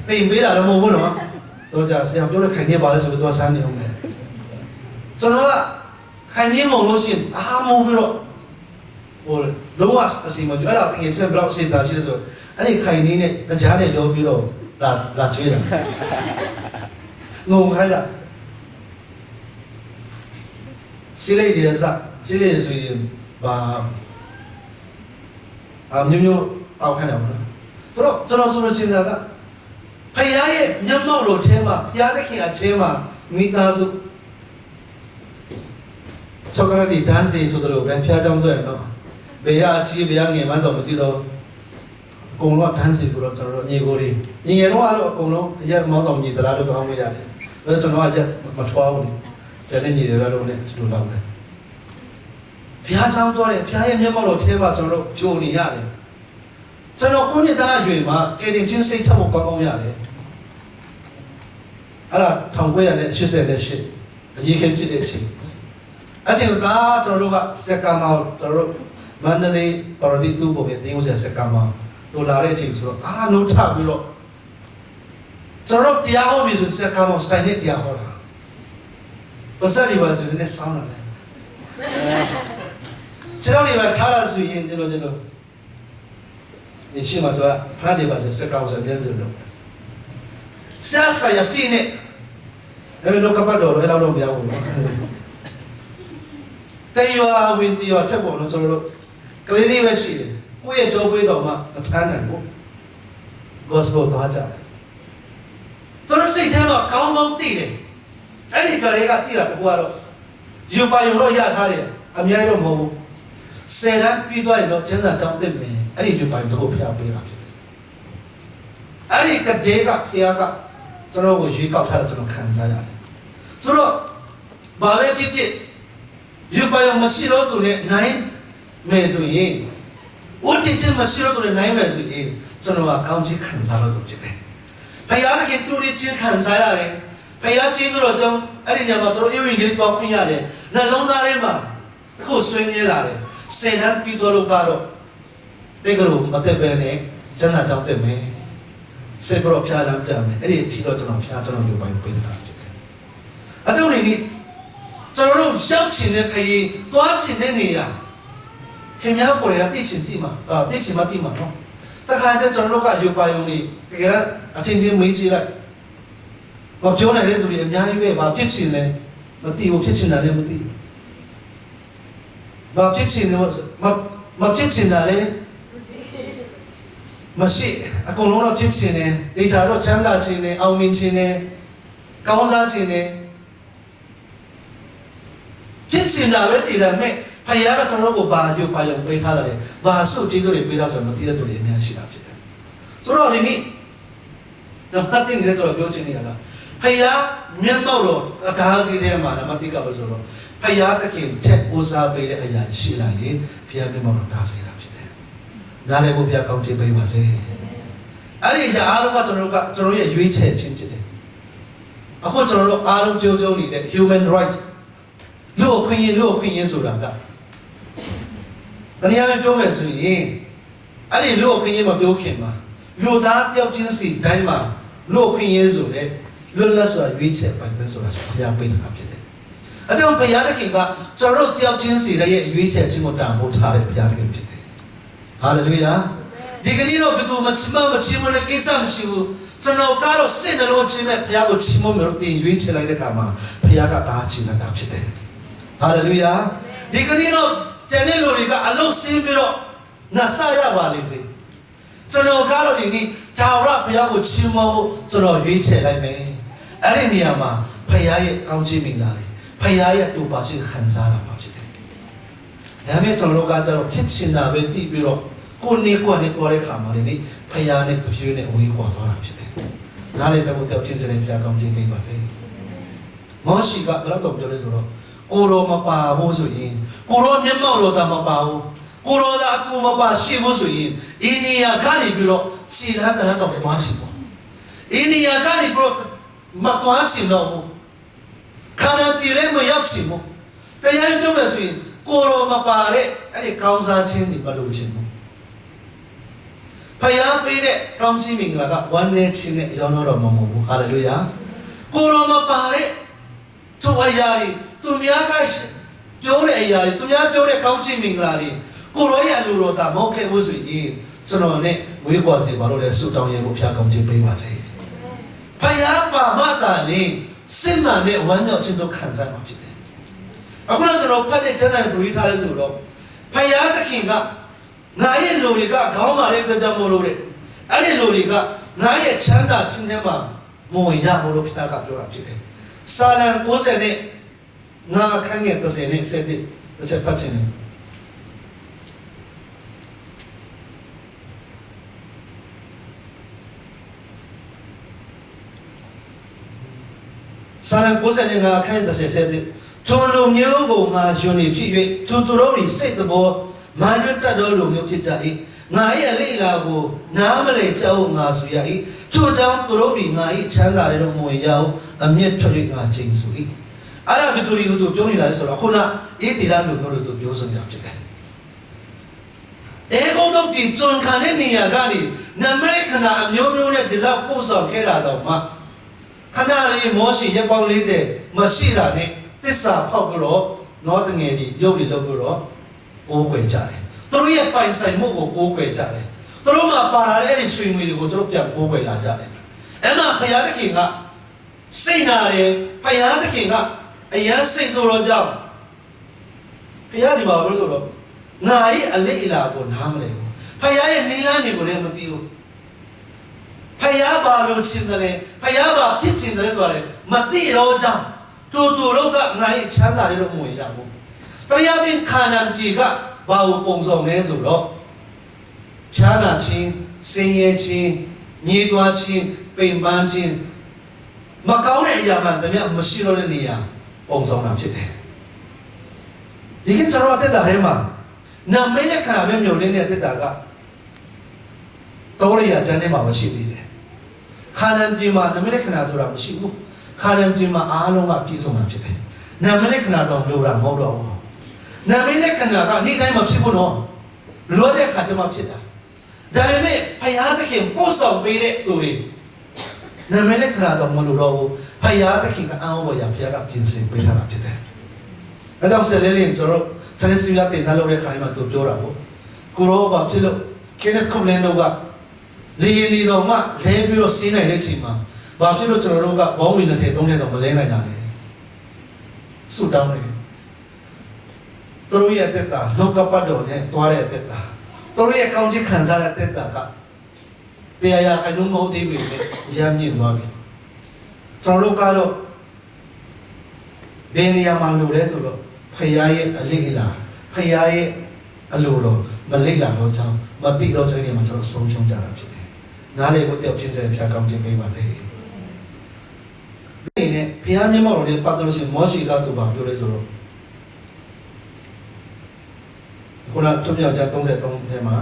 B: တိမ်ပေးတာတော့မဟုတ်ဘူးနော်တော့ကြာဆရာပြောတဲ့ခိုင်နေပါလဲဆိုတော့သူကစမ်းနေအောင်လေကျွန်တော်ကခိုင်နေမလို့ရှိရင်အားမပြီးတော့ဟိုလုံးဝအစီမကျအဲ့ဒါတကယ်ချင်းဘယ်လောက်စေတာရှိလဲဆိုအဲ့ဒီခိုင်နေနဲ့ကြားနဲ့ပြောပြီးတော့လာချွေးတာငုံခိုင်းတာစီလေးတွေစစီလေးဆိုရင်ဘာမျိုးအောက်ခိုင်းတာပေါ့နော်ဆိုတော့ကျွန်တော်ဆိုလို့ချင်းတာကဖယားရဲ့မျက်မှောက်လို့အဲမှာဖယားသခင်အထဲမှာမိသားစုဆောကရတီဒန်းစီဆိုတော့ပဲဖယားကြောင်းတွေ့နော်ဘယ်ရအကြီးဘယ်ရငယ်မှတော့မသိတော့အကုန်လုံးဒန်းစီပြီးတော့ကျွန်တော်တို့ညီကိုတွေညီငယ်တော့အကုန်လုံးအရက်မောင်းတော်ညီတရားတို့တောင်းလို့ရတယ်။ဒါကျွန်တော်အရက်မထွားဘူးလေ။ကျန်တဲ့ညီတွေတော့လည်းဒီလိုလောက်ပဲ။ဘုရားကြောင်းသွားတယ်ဘုရားရဲ့မျက်မှောက်တော်ထဲမှာကျွန်တော်တို့ဖြိုနေရတယ်။ကျွန်တော်9နှစ်သားအရွယ်မှာကယ်တင်ချင်းစိတ်ချဖို့ကောင်းကောင်းရတယ်။အဲ့ဒါ1988အရေးခင်ဖြစ်တဲ့အချိန် အချင်းကကျွန်တော်တို့ကစက်ကမောကျွန်တော်တို့မန္တလေးပါရဒိတူပုံရဲ့တင်းဦးစက်ကမောတို့လာတဲ့အချိန်ဆိုတော့နှုတ်ထပြီးတော့ကျွန်တော်တရားဟောပြီးဆိုစက်ကမောစတိုင်နဲ့တရားဟောတာဘာသာဒီပါဆိုနေဆောင်းလာတယ်ကျွန်တော်ဒီမှာထားလာဆိုရင်ဒီလို你起码说，他那边是搞什么的了？啥时要进呢？那边都搞不到了，老多不要我。但有啊，问题啊，全部都做了。隔离那边是，我也做不到嘛，都谈难过。我是不多讲。做了谁天嘛，刚刚地的，哎，你这里个地了，都过了，有把有了压他的，还没有冇。虽然比多了，真的长得美。အဲ့ဒီဘိုင်တော့ဖျားပေးတာဖြစ်တယ်။အဲ့ဒီကတဲ့ကဖျားကကျွန်တော်ကိုရွေးကောက်ထားတယ်ကျွန်တော်ခံစားရတယ်။ဆိုတော့ဘာပဲဖြစ်ဖြစ်ယူပိုင်မရှိတော့သူနဲ့နိုင်မယ်ဆိုရင်ဝတ်တိချင်းမရှိတော့သူနဲ့နိုင်မယ်ဆိုရင်ကျွန်တော်ကကောင်းချီးခံစားလို့ဖြစ်တယ်။ဖျားကတူရီချင်းခံစားရတယ်။ဖျားကြီးဆိုတော့ကျွန်အဲ့ဒီနေရာမှာတို့အေဝံဂေလိပေါခွင့်ရတယ်။နှလုံးသားထဲမှာအခုဆွေးနွေးလာတယ်။စေတန်းပြီးတော့လို့ကတော့这个路没得别呢，真的找得没，谁不知道漂亮没？而且提到这种漂亮，这种有白有白的啊，这种你，这种小钱的可以多少钱的你呀？前面过来呀，地钱地嘛，地钱嘛地嘛喏。但看这这种个有白有你，这个啊，前天没起来，我叫来的都是များ于吧，撇钱呢，我地我撇钱哪里没地？我撇钱呢，我撇钱哪里？မရှိအကုန်လုံးတော့ဖြစ်ချင်တယ်ဒေချာတော့ချမ်းသာခြင်းနဲ့အောင်မြင်ခြင်းနဲ့ကောင်းစားခြင်းနဲ့ဖြစ်ချင်တာပဲတည်တယ်မဲ့ဖခင်ကကျွန်တော်တို့ကိုဘာယူပါရုံပေးထားတယ်ဘာစုကျေးဇူးတွေပေးတော့ဆိုတော့မသိတဲ့သူတွေအများရှိတာဖြစ်တယ်ဆိုတော့ဒီနေ့တော့ဖတ်တဲ့နေတော့ပြောချင်နေတာကဖခင်မျက်မှောက်တော့ဒါစီထဲမှာမသိကပဲဆိုတော့ဖခင်တခင်ထက်ဦးစားပေးတဲ့အရာရှိလာရင်ဖခင်မျက်မှောက်တော့ဒါစီတာနားလည်ဖို့ပြကောင်းချေးပေးပါစေအဲ့ဒီအားလုံးကကျွန်တော်ရဲ့ရွေးချယ်ခြင်းဖြစ်တယ်အခုကျွန်တော်တို့အားလုံးပြောနေတဲ့ human right လူ့အခွင့်အရေးဆိုတာကတရားပြောမယ်ဆိုရင်အဲ့ဒီလူ့အခွင့်အရေးမပြောခင်မှာလူသားတယောက်ချင်းစီတိုင်းမှာလူ့အခွင့်အရေးဆိုတဲ့လွတ်လပ်စွာရွေးချယ်ပိုင်ခွင့်ဆိုတာဘုရားပေးတာဖြစ်တယ်အကြောင်းဘုရားသခင်ကကျွန်တော်တို့တယောက်ချင်းစီရဲ့ရွေးချယ်ခြင်းကိုတန်ဖိုးထားတဲ့ဘုရားသခင်ဖြစ်တယ်ဟာလေလုယာဒီကနေ့တော့ဘယ်သူမှချီးမွမ်းတဲ့ကိစ္စမရှိဘူးကျွန်တော်ကတော့စိတ်နှလုံးချင်းနဲ့ဘုရားကိုချီးမွမ်းလို့တင်ရွေးချယ်လိုက်တဲ့အခါမှာဘုရားကတားချင်တာဖြစ်တယ်ဟာလေလုယာဒီကနေ့တော့ကျန်တဲ့လူတွေကအလုံးစင်းပြီးတော့နှဆရပါလိမ့်စေကျွန်တော်ကတော့ဒီနေ့ဒါဝရဘုရားကိုချီးမွမ်းဖို့ကျွန်တော်ရွေးချယ်လိုက်မယ်အဲ့ဒီနေရာမှာဘုရားရဲ့ကောင်းချီးမင်္ဂလာတွေဘုရားရဲ့တူပါရှိခံစားတာပါဖြစ်တယ်ဒါပေမဲ့ကျွန်တော်တို့ကကျတော့ဖြစ်ချင်တာပဲတည်ပြီးတော့ကိုနေကွာနေသွားတဲ့ခါမှာဒီနေ့ဖယားနဲ့တဖြည်းနဲ့ဝေးကွာသွားတာဖြစ်တယ်။နားလေတပုတ်တောက်ချင်းစတဲ့ဖယားကောင်းခြင်းပေးပါစေ။မောရှိကဘယ်တော့ပြောလဲဆိုတော့ကိုရောမပါဘူးဆိုရင်ကိုရောမျက်မှောက်တော့တာမပါဘူး။ကိုရောသာအတူမပါရှိဘူးဆိုရင်အိန္ဒိယကနေပြီးတော့ခြေလမ်းကတော့သွားချင်ပေါ့။အိန္ဒိယကနေပြီးတော့မသွားချင်တော့ဘူး။ခန္ဓာပြည်ထဲမှာရောက်ချင်ဘူး။တရားပြောမယ်ဆိုရင်ကိုရောမပါတဲ့အဲ့ဒီကောင်းစားခြင်းတွေမလုပ်ချင်ဘူးဖယားပေးတဲ့ကောင်းချီးမင်္ဂလာကဝမ်းနည်းခြင်းနဲ့ရောင်းတော့မဟုတ်ဘူးဟာလေလုယာကိုရောမပါတဲ့သူအရာတွေသူများကပြောတဲ့အရာတွေသူများပြောတဲ့ကောင်းချီးမင်္ဂလာတွေကိုရောရဲ့လူတော်တာမဟုတ်ခဲ့ဘူးဆိုရင်ကျွန်တော်နဲ့ဝေးကွာစေပါလို့လည်းဆုတောင်းရဖို့ဖျားကောင်းချီးပေးပါစေဖယားပါမတာလေစိတ်မှန်တဲ့ဝမ်းမြောက်ခြင်းတို့ခံစားမှာဖြစ်တယ်အခုတော့ကျွန်တော်ဖတ်တဲ့ကျမ်းစာကိုရေးထားလဲဆိုတော့ဖယားသခင်ကငါရဲ့လူတွေကခေါင်းမာတဲ့အတွက်ကြောင့်မို့လို့တဲ့အဲ့ဒီလူတွေကငါရဲ့ချမ်းသာခြင်းထဲမှာမဝင်ရဘူးလို့ဖခင်ကပြောတာဖြစ်တယ်။စာလံ90နဲ့ငါအခန်းငယ်30နဲ့7တစ်ချက်ဖတ်ခြင်းနဲ့စာလံ90နဲ့ငါအခန်း30 7ထိုလူမျိုးကိုငါယွန်နေဖြစ်၍သူတို့၏စိတ်တော်မာနတတ်တော်လူမျိုးဖြစ်ကြ၏ငါရဲ့လိလာကိုနားမလဲကြောက်ငါဆိုရ၏ထို့ကြောင့်သူတို့သည်ငါ၏ချမ်းသာတဲ့မွေရောက်အမျက်ထွက်၍ငါချိန်ဆို၏အဲ့ဒါဘယ်သူတွေကိုသူပြောနေတာလဲဆိုတော့ခုန အေးဒီလားလို့တို့ပြောစရာဖြစ်တယ်အေဂုံတို့ဒီကျွန်ခံတဲ့နေရာကနေနမိတ်ခဏအမျိုးမျိုးနဲ့ဒီလောက်ပို့ဆောင်ခဲ့တာတော့မှခဏလေးမောရှိရက်ပေါင်း40မရှိတာနဲ့တစ္ဆာဖောက်ပြီးတော့နောတငယ်ကြီးရုပ်တွေလုပ်ပြီးတော့ပိုးကွယ်ကြတယ်သူတို့ရဲ့ပိုင်ဆိုင်မှုကိုပိုးကွယ်ကြတယ်သူတို့မှာပါလာတဲ့ဆွေငွေတွေကိုသူတို့ပြန်ပိုးကွယ်လာကြတယ်အဲ့မှာဘုရားသခင်ကစိတ်နာတယ်ဘုရားသခင်ကအယမ်းစိတ်ဆိုးတော့ကြောင့်ဘုရားဒီမှာဘယ်လိုဆိုတော့ငါရဲ့အလေးအလာကိုနားမလဲဘူးဖခင်ရဲ့နိလန်းတွေကိုလည်းမသိဘူးဖခင်ဘာလို့ချင်တယ်ဖခင်ဘာဖြစ်ချင်တယ်ဆိုရတယ်မသိတော့ကြောင့်တူတော့ကငါရဲ့ချမ်းသာတွေတော့မဝင်ရဘူးတရားပင်ခါနန်ကြီးကဘာကိုပုံဆောင်လဲဆိုတော့ချမ်းသာခြင်းစင်ရဲခြင်းမြေတွားခြင်းပိန်ပန်းခြင်းမကောင်းတဲ့အရာမှတည်းမရှိတော့တဲ့နေရာပုံဆောင်တာဖြစ်တယ်ဒီကကျွန်တော်အသက်တာထဲမှာနာမည်လက်ခဏပဲမြုံနေတဲ့တက်တာကတော်ရရကျမ်းထဲမှာမရှိသေးတယ်ခါနန်ပြည်မှာနာမည်လက်ခဏဆိုတာမရှိဘူးခါနန်ပြည်မှာအားလုံးကပြည့်စုံတာဖြစ်တယ်နာမည်လက်ခဏတော့လိုတာမဟုတ်တော့ဘူးနာမည်လက်ခဏကနေ့တိုင်းမှာဖြစ်ဖို့တော့လိုတဲ့ခါကျမှဖြစ်တာဒါပေမဲ့ဘုရားသခင်ပို့ဆောင်ပေးတဲ့လူတွေနာမည်လက်ခဏတော့မလိုတော့ဘူးဘုရားသခင်ကအံ့ဩဖွယ်ရာဘုရားကပြင်ဆင်ပေးထားတာဖြစ်တယ်အဲတော့ဆက်လေးကျွန်တော်ဆရာစီရတဲ့နားလို့တဲ့ခိုင်မှာသူပြောတာပေါ့ကိုရောဘာဖြစ်လို့ကင်းနက်ကွန်လန်တို့ကလေရင်ဒီတော့မှလဲပြီးတော့စီးနိုင်တဲ့ချိန်မှာဘာဖြစ်လို့ကျွန်တော်တို့ကဘောင်းမီနဲ့ထဲသုံးထဲတော့မလဲနိုင်တာလေဆုတောင်းတယ်သူတို့ရဲ့အသက်တာလောကပတ်တော်နဲ့တွားတဲ့အသက်တာသူတို့ရဲ့ကောင်းချီးခံစားတဲ့အသက်တာကတရားရခိုင်လုံးမဟုတ်သေးဘူးလေရမ်းမြင့်သွားပြီကျွန်တော်တို့ကတော့ဘယ်နေရာမှာလို့လဲဆိုတော့ဖခင်ရဲ့အလေးအလာဖခင်ရဲ့အလိုတော်မလိမ့်လာတော့ကြောင်းမတိတော့တဲ့နေရာမှာကျွန်တော်ဆုံးရှုံးကြတာဖြစ်တယ်။နားလေကိုတယောက်ချင်းစီဖျားကောင်းခြင်းပေးပါစေ။ဒီနေ့ဘုရားမျက်မှောက်တော်နဲ့ပတ်သက်လို့ရှိရင်မောရှိကသူဘာပြောလဲဆိုတော့ခုနထွန်းမြောက်ကျ33ထဲမှာ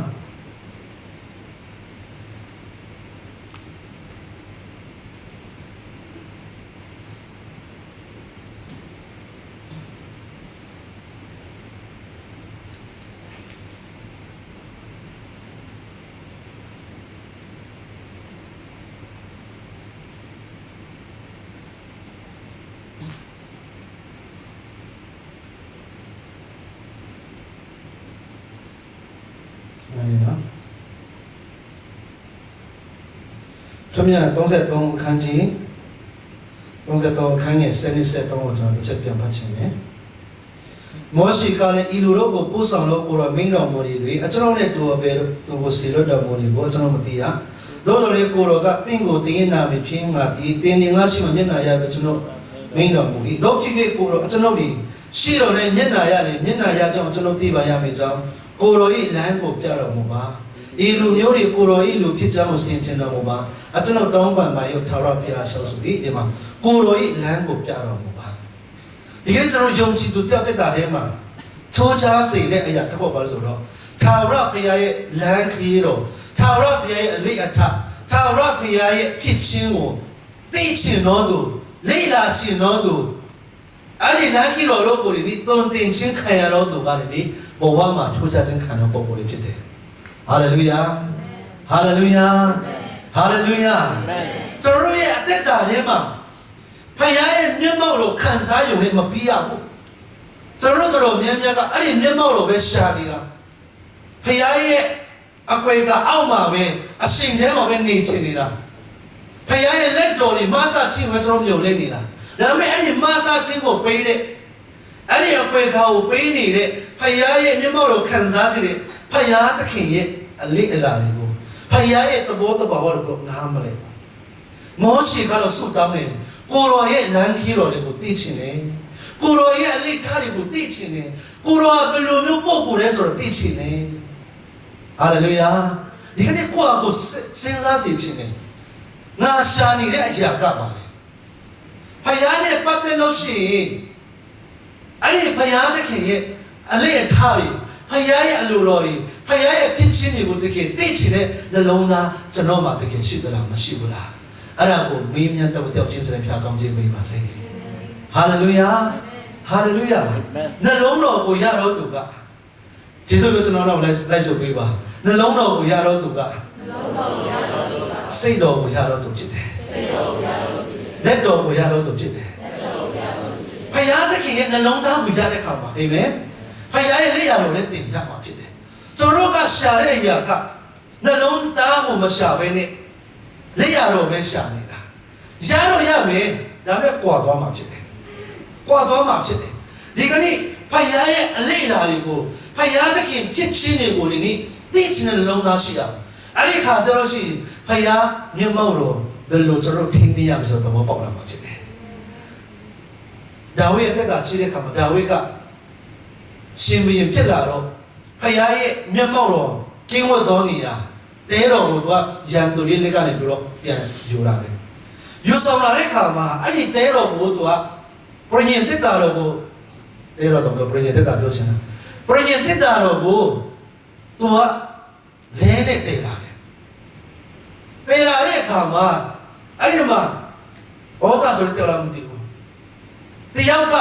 B: ထွန်းမြောက်33အခန်းကြီး33အခန်းရဲ့73ကိုကျွန်တော်တစ်ချက်ပြန်ဖတ်ချင်တယ်မောရှိကလည်းဤလူတို့ကိုပို့ဆောင်လို့ကိုတော်မင်းတော်မူတွေအကျွန်ုပ်နဲ့တူပဲသူကိုစီလွတ်တော်မူတွေကိုအကျွန်ုပ်မသိရလို့တော်လေကိုတော်ကတင့်ကိုတင်းရင်နာမဖြင်းငါဒီတင်းနေငါရှိမှမျက်နာရပဲကျွန်တော်မင်းတော်မူ၏တို့ဖြစ်ဖြစ်ကိုတော်အကျွန်ုပ်ဒီရှိတော်နဲ့မျက်နာရတယ်မျက်နာရကြောင်းကျွန်တော်သိပါရမယ်ကြောင်းကိုတော်၏လမ်းကိုပြတော်မူပါဤလူမျိုးတွေကိုတော်ဤလူဖြစ်ကြောင်းကိုဆင်ခြင်တော်မူပါအကျွန်ုပ်တောင်းပန်ပါရုပ်ထာဝရဘုရားရှောက်ဆို၏ဒီမှာကိုတော်ဤလမ်းကိုပြတော်မူပါဒီကနေ့ကျွန်တော်ယုံကြည်သူတယောက်တက်တာထဲမှာထိုးချားစေတဲ့အရာတစ်ခုပါလို့ဆိုတော့ထာဝရဘုရားရဲ့လမ်းခရီးတော်ထာဝရဘုရားရဲ့အလေးအထထာဝရဘုရားရဲ့ဖြစ်ခြင်းကိုသိချင်တော်သူလေ့လာချင်တော်သူအဲ့ဒီလမ်းခရီးတော်တို့ကိုဒီသွန်သင်ခြင်းခံရတော်သူကလည်းဘဝမှာထိုးချခြင်းခံတော်ပုံပေါ်ဖြစ်တယ်ဟာလေလုယာဟာလေလုယာဟာလေလုယာကျွန်တော်ရဲ့အသက်တာထဲမှာဖခင်ရဲ့မျက်မှောက်ကိုခံစားရုံနဲ့မပြီးရဘူးကျွန်တော်တို့များများကအဲ့ဒီမျက်မှောက်ကိုပဲရှာနေတာဖခင်ရဲ့အကွယ်ကအောက်မှာပဲအရှင်ထဲမှာပဲနေချင်နေတာဖခင်ရဲ့လက်တော်တွေမဆာချင်းပဲကျွန်တော်မြုံနေနေတာဒါပေမဲ့အဲ့ဒီမဆာချင်းကိုပေးတဲ့အဲ့ဒီအကွယ်ကိုပေးနေတဲ့ဖခင်ရဲ့မျက်မှောက်ကိုခံစားစေတဲ့ဖခင်သခင်ရဲ့အလေးအလာတွေကိုဖခင်ရဲ့သဘောတဘာဝတွေကိုနားမလဲမောရှိကတော့ဆုတောင်းနေကိုရောရဲ့လမ်းခီးတော်တွေကိုသိချင်တယ်ကိုရောရဲ့အလေးထားတွေကိုသိချင်တယ်ကိုရောဘယ်လိုမျိုးပုံကိုလဲဆိုတော့သိချင်တယ်ဟာလေလုယာဒီကနေ့ကိုယ့်အကိုစဉ်းစားစေချင်တယ်ငါရှာနေတဲ့အရာကပါလေဖခင်နဲ့ပတ်သက်လို့ရှိရင်အဲ့ဒီဖခင်သခင်ရဲ့အလေးအထားတွေဖခင်ရဲ့အလိုတော်တွေဖခင်ရဲ့ဖြစ်ခြင်းတွေကိုတကယ်သိချင်တဲ့နှလုံးသားကျွန်တော်မှတကယ်ရှိသလားမရှိဘူးလားအဲ့ဒါကိုမေးမြန်းတော့တယောက်ချင်းစတဲ့ဖျားကောင်းခြင်းပေးပါစေဟာလေလုယာဟ ဟာလေလုယာနှလုံးတော်ကိုရတော့သူကယေရှုလိုကျွန်တော်တို့လိုက်ဆိုပေးပါနှလုံးတော်ကိုရတော့သူကစိတ်တော်ကိုရတော့သူဖြစ်တယ်လက်တော်ကိုရတော့သူဖြစ်တယ်ဖခင်သခင်ရဲ့နှလုံးသားကိုရတဲ့ခါမှာအာမင်ဖခင်ရဲ့လက်ရတော်နဲ့တင်ရမှာဖြစ်တယ်ကျွန်တော်ကရှာတဲ့အရာကနှလုံးသားကိုမရှာဘဲနဲ့လက်ရတော်ပဲရှာနေတာရတော့ရမယ်ဒါပေမဲ့ကွာသွားမှာဖြစ်တယ်ကွာသွားမှာဖြစ်တယ်ဒီကနေ့ဖခင်ရဲ့အလေးအလာတွေကိုဖခင်သခင်ဖြစ်ခြင်းတွေကိုဒီနေ့သိချင်တဲ့နှလုံးသားရှိရအောင်အဲ့ဒီခါကျတော့ရှိဖခင်မျက်မှောက်တော်ဘယ်လိုကျွန်တော်ထင်သိရမလဲဆိုတော့သဘောပေါက်လာမှာဖြစ်တယ်ဒါဝိဒ်ရဲ့အသက်ကကြီးတဲ့ခါမှာဒါဝိဒ်ကရှင်ဘုရင်ဖြစ်လာတော့ဖခင်ရဲ့မျက်မှောက်တော်ကင်းဝတ်တော်နေရာတဲတော်ကိုသူကရန်သူလေးလက်ကနေပြီးတော့ပြန်ယူလာတယ်ယူဆောင်လာတဲ့ခါမှာအဲ့ဒီတဲတော်ကိုသူကပရိညင်တက်တာတော်ကိုတဲတော်တော့ပရိညင်တက်တာပြောချင်တာပရိညင်တက်တာတော်ကိုသူကလဲနဲ့တဲလာတယ်တဲလာတဲ့အခါမှာအဲ့ဒီမှာဘောဆာဆိုတဲ့တဲလာမသိဘူးတယောက်က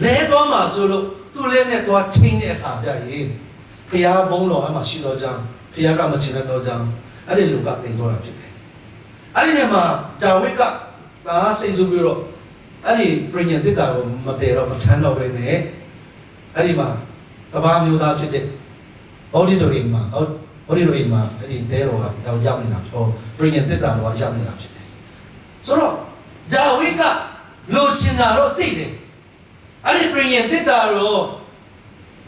B: လဲသွားမှာဆိုလို့သူ့လက်နဲ့သွားထိန်းတဲ့အခါကျရင်ဖျားဘုံတော်အမှရှိတော့ကြောင်းဖျားကမချင်တော့ကြောင်းအဲ့ဒီလူကတင်တော့တာဖြစ်တယ်အဲ့ဒီမှာဒါဝိဒ်ကစိတ်ဆူပြီးတော့အဲ့ဒီပရိညင်တက်တာကိုမတည်တော့မထမ်းတော့ပဲနဲ့အဲ့ဒီမှာတပါးမျိုးသားဖြစ်တဲ့အော်ဒီတိုအိမ်မှာအဲ့ဒီတဲတော်ကရောက်နေတာဟောပရိညင်တက်တာတော့ရောက်နေတာဖြစ်တယ်ဆိုတော့ဒါဝိဒ်ကလိုချင်တာတော့သိတယ်အဲ့ဒီပရိညင်တက်တာတော့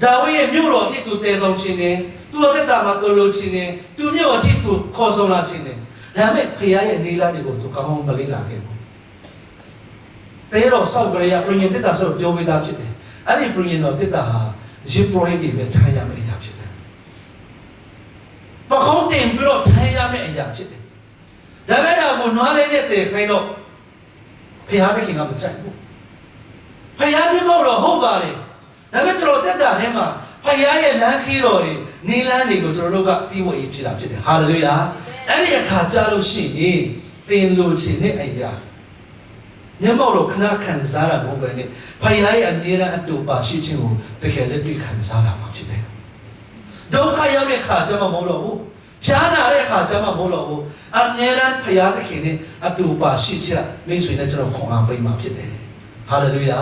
B: ဒါဝိဒ်ရဲ့မြို့တော်ဖြစ်သူတည်ဆောင်ခြင်းနဲ့သူ့တက်တာမှာကိုလိုချင်တယ်သူမြို့အဖြစ်သူခေါ်ဆောင်လာခြင်းနဲ့ဒါပေမဲ့ဖခင်ရဲ့နေလာတွေကိုသူကောင်းကောင်းမလေးလာခဲ့ဘူးတဲတော်ဆောက်ကြရပရိညင်တက်တာဆိုပြောပေးတာဖြစ်တယ်အဲ့ဒီပရိညင်တော်တက်တာဟာယေပရိုတွေပဲထိုင်ရမယ့်အရာဖြစ်တယ်ပခုံးတင်ပြီးတော့ထိုင်ရမယ့်အရာဖြစ်တယ်ဒါပေမဲ့ဒါကိုနွားလေးနဲ့တည်ခိုင်းတော့ဖခင်ကမကြိုက်ဘူးဖခင်ပြမောတော့ဟုတ်ပါတယ်ဒါပေမဲ့ကျွန်တော်တက်တာထဲမှာဖခင်ရဲ့လမ်းခီးတော်တွေနေလမ်းတွေကိုကျွန်တော်တို့ကပြီးဝေးချတာဖြစ်တယ်ဟာလေလုယာအဲ့ဒီအခါကြားလို့ရှိရင်သင်လိုချင်တဲ့အရာမျက်မှောက်တော့ခဏခံစားတာမဟုတ်ပဲနဲ့ဖခင်ရဲ့အမြဲတမ်းအတူပါရှိခြင်းကိုတကယ်လက်တွေ့ခံစားတာမှဖြစ်တယ်ဒုက္ခရောက်တဲ့အခါကျမှမဟုတ်တော့ဘူးဖြားနာတဲ့အခါကျမှမဟုတ်တော့ဘူးအမြဲတမ်းဖခင်သခင်နဲ့အတူပါရှိချက်မိတ်ဆွေနဲ့ကျွန်တော်ခွန်အားပေးမှဖြစ်တယ်ဟာလေလုယာ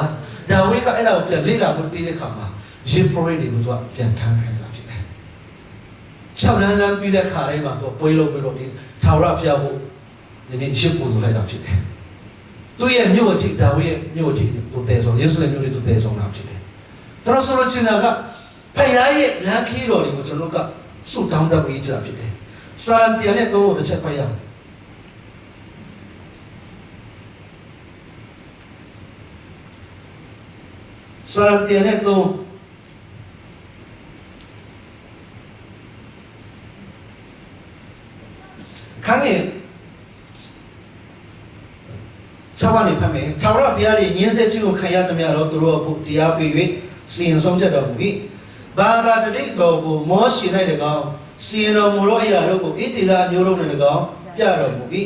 B: ဒါဝိဒ်ကအဲ့ဒါကိုပြန်လေ့လာဖို့တည်တဲ့အခါမှာယေပရိုတွေကိုသူကပြန်ထမ်းခိုင်းလာဖြစ်တယ်၆လမ်းပြီးတဲ့ခါတိုင်းမှာသူပွဲလုံးပြီးတော့ဒီထာဝရဘုရားကိုဒီနေ့ရှစ်ပူဆိုလိုက်တာဖြစ်တယ်သူရဲ့မြို့အထိဒါဝိဒ်ရဲ့မြို့အထိသူတည်ဆောင်ယေရုရှလင်မြို့လေးသူတည်ဆောင်တာဖြစ်တယ်ကျွန်တော်ဆိုလို့ချင်တာကဖခင်ရဲ့လမ်းခီးတော်တွေကိုကျွန်တော်ကဆုတောင်းတတ်ပြီးကြတာဖြစ်တယ်စာရန်တရားနဲ့သုံးဖို့တစ်ချက်ဖတ်ရအောင်စာရန်တရားနဲ့သုံးခန်းငယ်၆ပါးနေဖတ်မယ်ထာဝရဘုရားရဲ့ညှင်းဆဲခြင်းကိုခံရသမျှတော့သူတို့အဖို့တရားပေး၍စီရင်ဆုံးဖြတ်တော်မူ၏ဘာသာတတိတော်ကိုမောရှေ၌၎င်းစီရင်တော်မူသောအရာတို့ကိုဣတိလမျိုးတို့၌၎င်းပြတော်မူ၏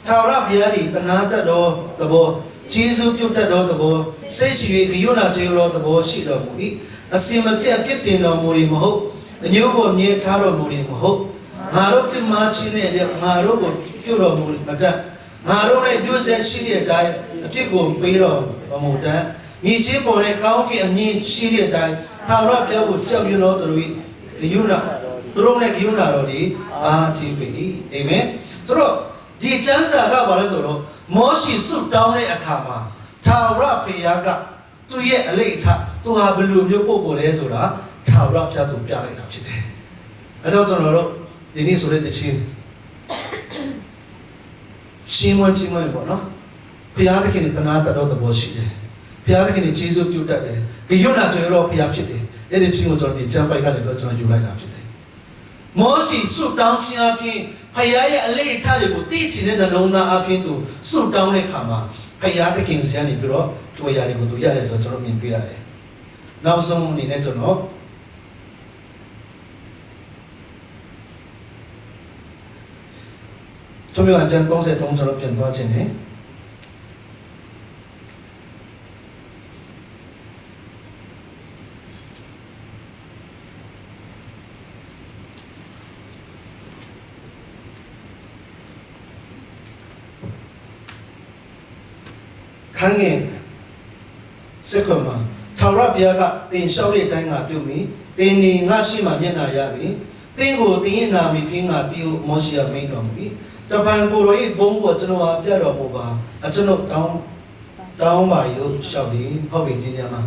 B: ထာဝရဘုရား၏တနာတတ်သောသဘောကျေးဇူးပြုတတ်သောသဘောစိတ်ရှိ၍ဂရုဏာခြင်းသောသဘောရှိတော်မူ၏အစင်မပြတ်ပြစ်တင်တော်မူ၏မဟုတ်အညိုးကိုမြဲထားတော်မူ၏မဟုတ်ငါတို့ပြမချင်းနဲ့ငါတို့ကိုပြုတော်မူ၏မတတ်ငါတို့နဲ့ပြုဆက်ရှိတဲ့အတိုင်းအပြစ်ကိုပေးတော်မမူတတ်မြေချင်းပေါ်တဲ့ကောင်းကင်အမြင့်ရှိတဲ့အတိုင်းထာဝရဘုရားကိုကြောက်ရွံ့တော်သူတို့၏ဂရုဏာသူတို့နဲ့ဂရုဏာတော်ဒီအားကြီးပေ၏အာမင်ဆိုတော့ဒီကျမ်းစာကဘာလဲဆိုတော့မောရှေဆုတောင်းတဲ့အခါမှာထာဝရဘုရားကသူ့ရဲ့အလေးထားသူဟာဘယ်လိုမျိုးပုံပေါ်လဲဆိုတာထာဝရဘုရားသူပြလိုက်တာဖြစ်တယ်အဲတော့ကျွန်တော်တို့ဒီနေ့ဆိုတဲ့တခြင်းရှင်းဝင်ပေါ့နော်ဘုရားသခင်တနာတတော်သဘောရှိတယ်ဘုရားသခင်ကျေးဇူးပြုတတ်တယ်ဒီယုံနာကျွန်တော်ဘုရားဖြစ်တယ်အဲ့ဒီချင်းကိုကျွန်တော်ဒီကျမ်းပိုက်ကနေပြောကျွန်တော်ယူလိုက်တာဖြစ်တယ်မောရှေဆုတောင်းခြင်းအပြင်ဘုရားရဲ့အလေးအထားတွေကိုသိချင်တဲ့နှလုံးသားအပြင်သူဆုတောင်းတဲ့အခါမှာဘုရားသခင်ဆရာနေပြီးတော့ကြွေရတယ်ကိုသူရတယ်ဆိုတော့ကျွန်တော်မြင်တွေ့ရတယ်နောက်ဆုံးအနေနဲ့ကျွန်တော်ကျွန်တော်အကျဉ်း33ကျွန်တော်ပြန်သွားခြင်းနဲ့ ခန်းငယ်စက်ခွန်မှာထာဝရဘုရားကတင်လျှောက်တဲ့အတိုင်းငါပြုမိတင်နေငါရှိမှမျက်နှာရပြီတင်ကိုတင်ရဲ့နာမည်ပြင်းကတီကိုမောရှိယမိန်တော်မူ၏တပံကိုရောဤဘုံကိုကျွန်တော်အားပြတော်မူပါကျွန်တော်တောင်းပါရုပ်လျှောက်ပြီးဟုတ်ပြီဒီနေရာမှာ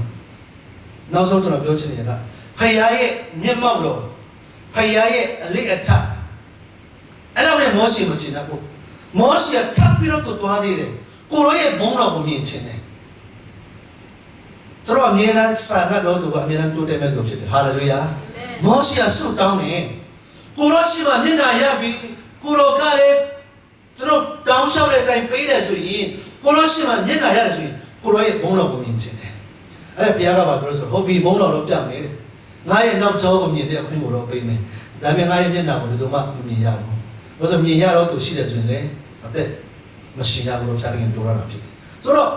B: နောက်ဆုံးကျွန်တော်ပြောချင်တဲ့ကဖခင်ရဲ့မျက်မှောက်တော်ဖခင်ရဲ့အလေးအထအဲ့တော့လည်းမောရှိမချင်ဘူးမောရှိထပ်ပြီးတော့သွားသေးတယ်ကိုရောရဲ့ဘုံတော်ကိုမြင်ချင်တယ်ကျွန်တော်အမြဲတမ်းဆာငတ်တော်သူကအမြဲတမ်းတိုးတက်မဲ့သူဖြစ်တယ်ဟာလေလုယာမောရှိဆုတောင်းတယ်ကိုရောရှိမှမျက်နှာရပြီးကိုရောကလည်းကျွန်တော်တောင်းလျှောက်တဲ့အတိုင်းပေးတယ်ဆိုရင်ကိုရောရှိမှမျက်နှာရတယ်ဆိုရင်ကိုရောရဲ့ဘုံတော်ကိုမြင်ချင်တယ်အဲ့ဒါဘုရားကပါပြောဆိုဟုတ်ပြီဘုံတော်တော့ပြမယ်တဲ့ငါရဲ့နောက်ကျောကိုမြင်တဲ့အခွင့်ကိုတော့ပေးမယ်ဒါပေမဲ့ငါရဲ့မျက်နှာကိုဘယ်သူမှမမြင်ရဘူးဘာလို့မြင်ရတော့သူရှိတယ်ဆိုရင်လေအသက်မရှိရဘူးလို့ဘုရားကပြောရတာဖြစ်တယ်ဆိုတော့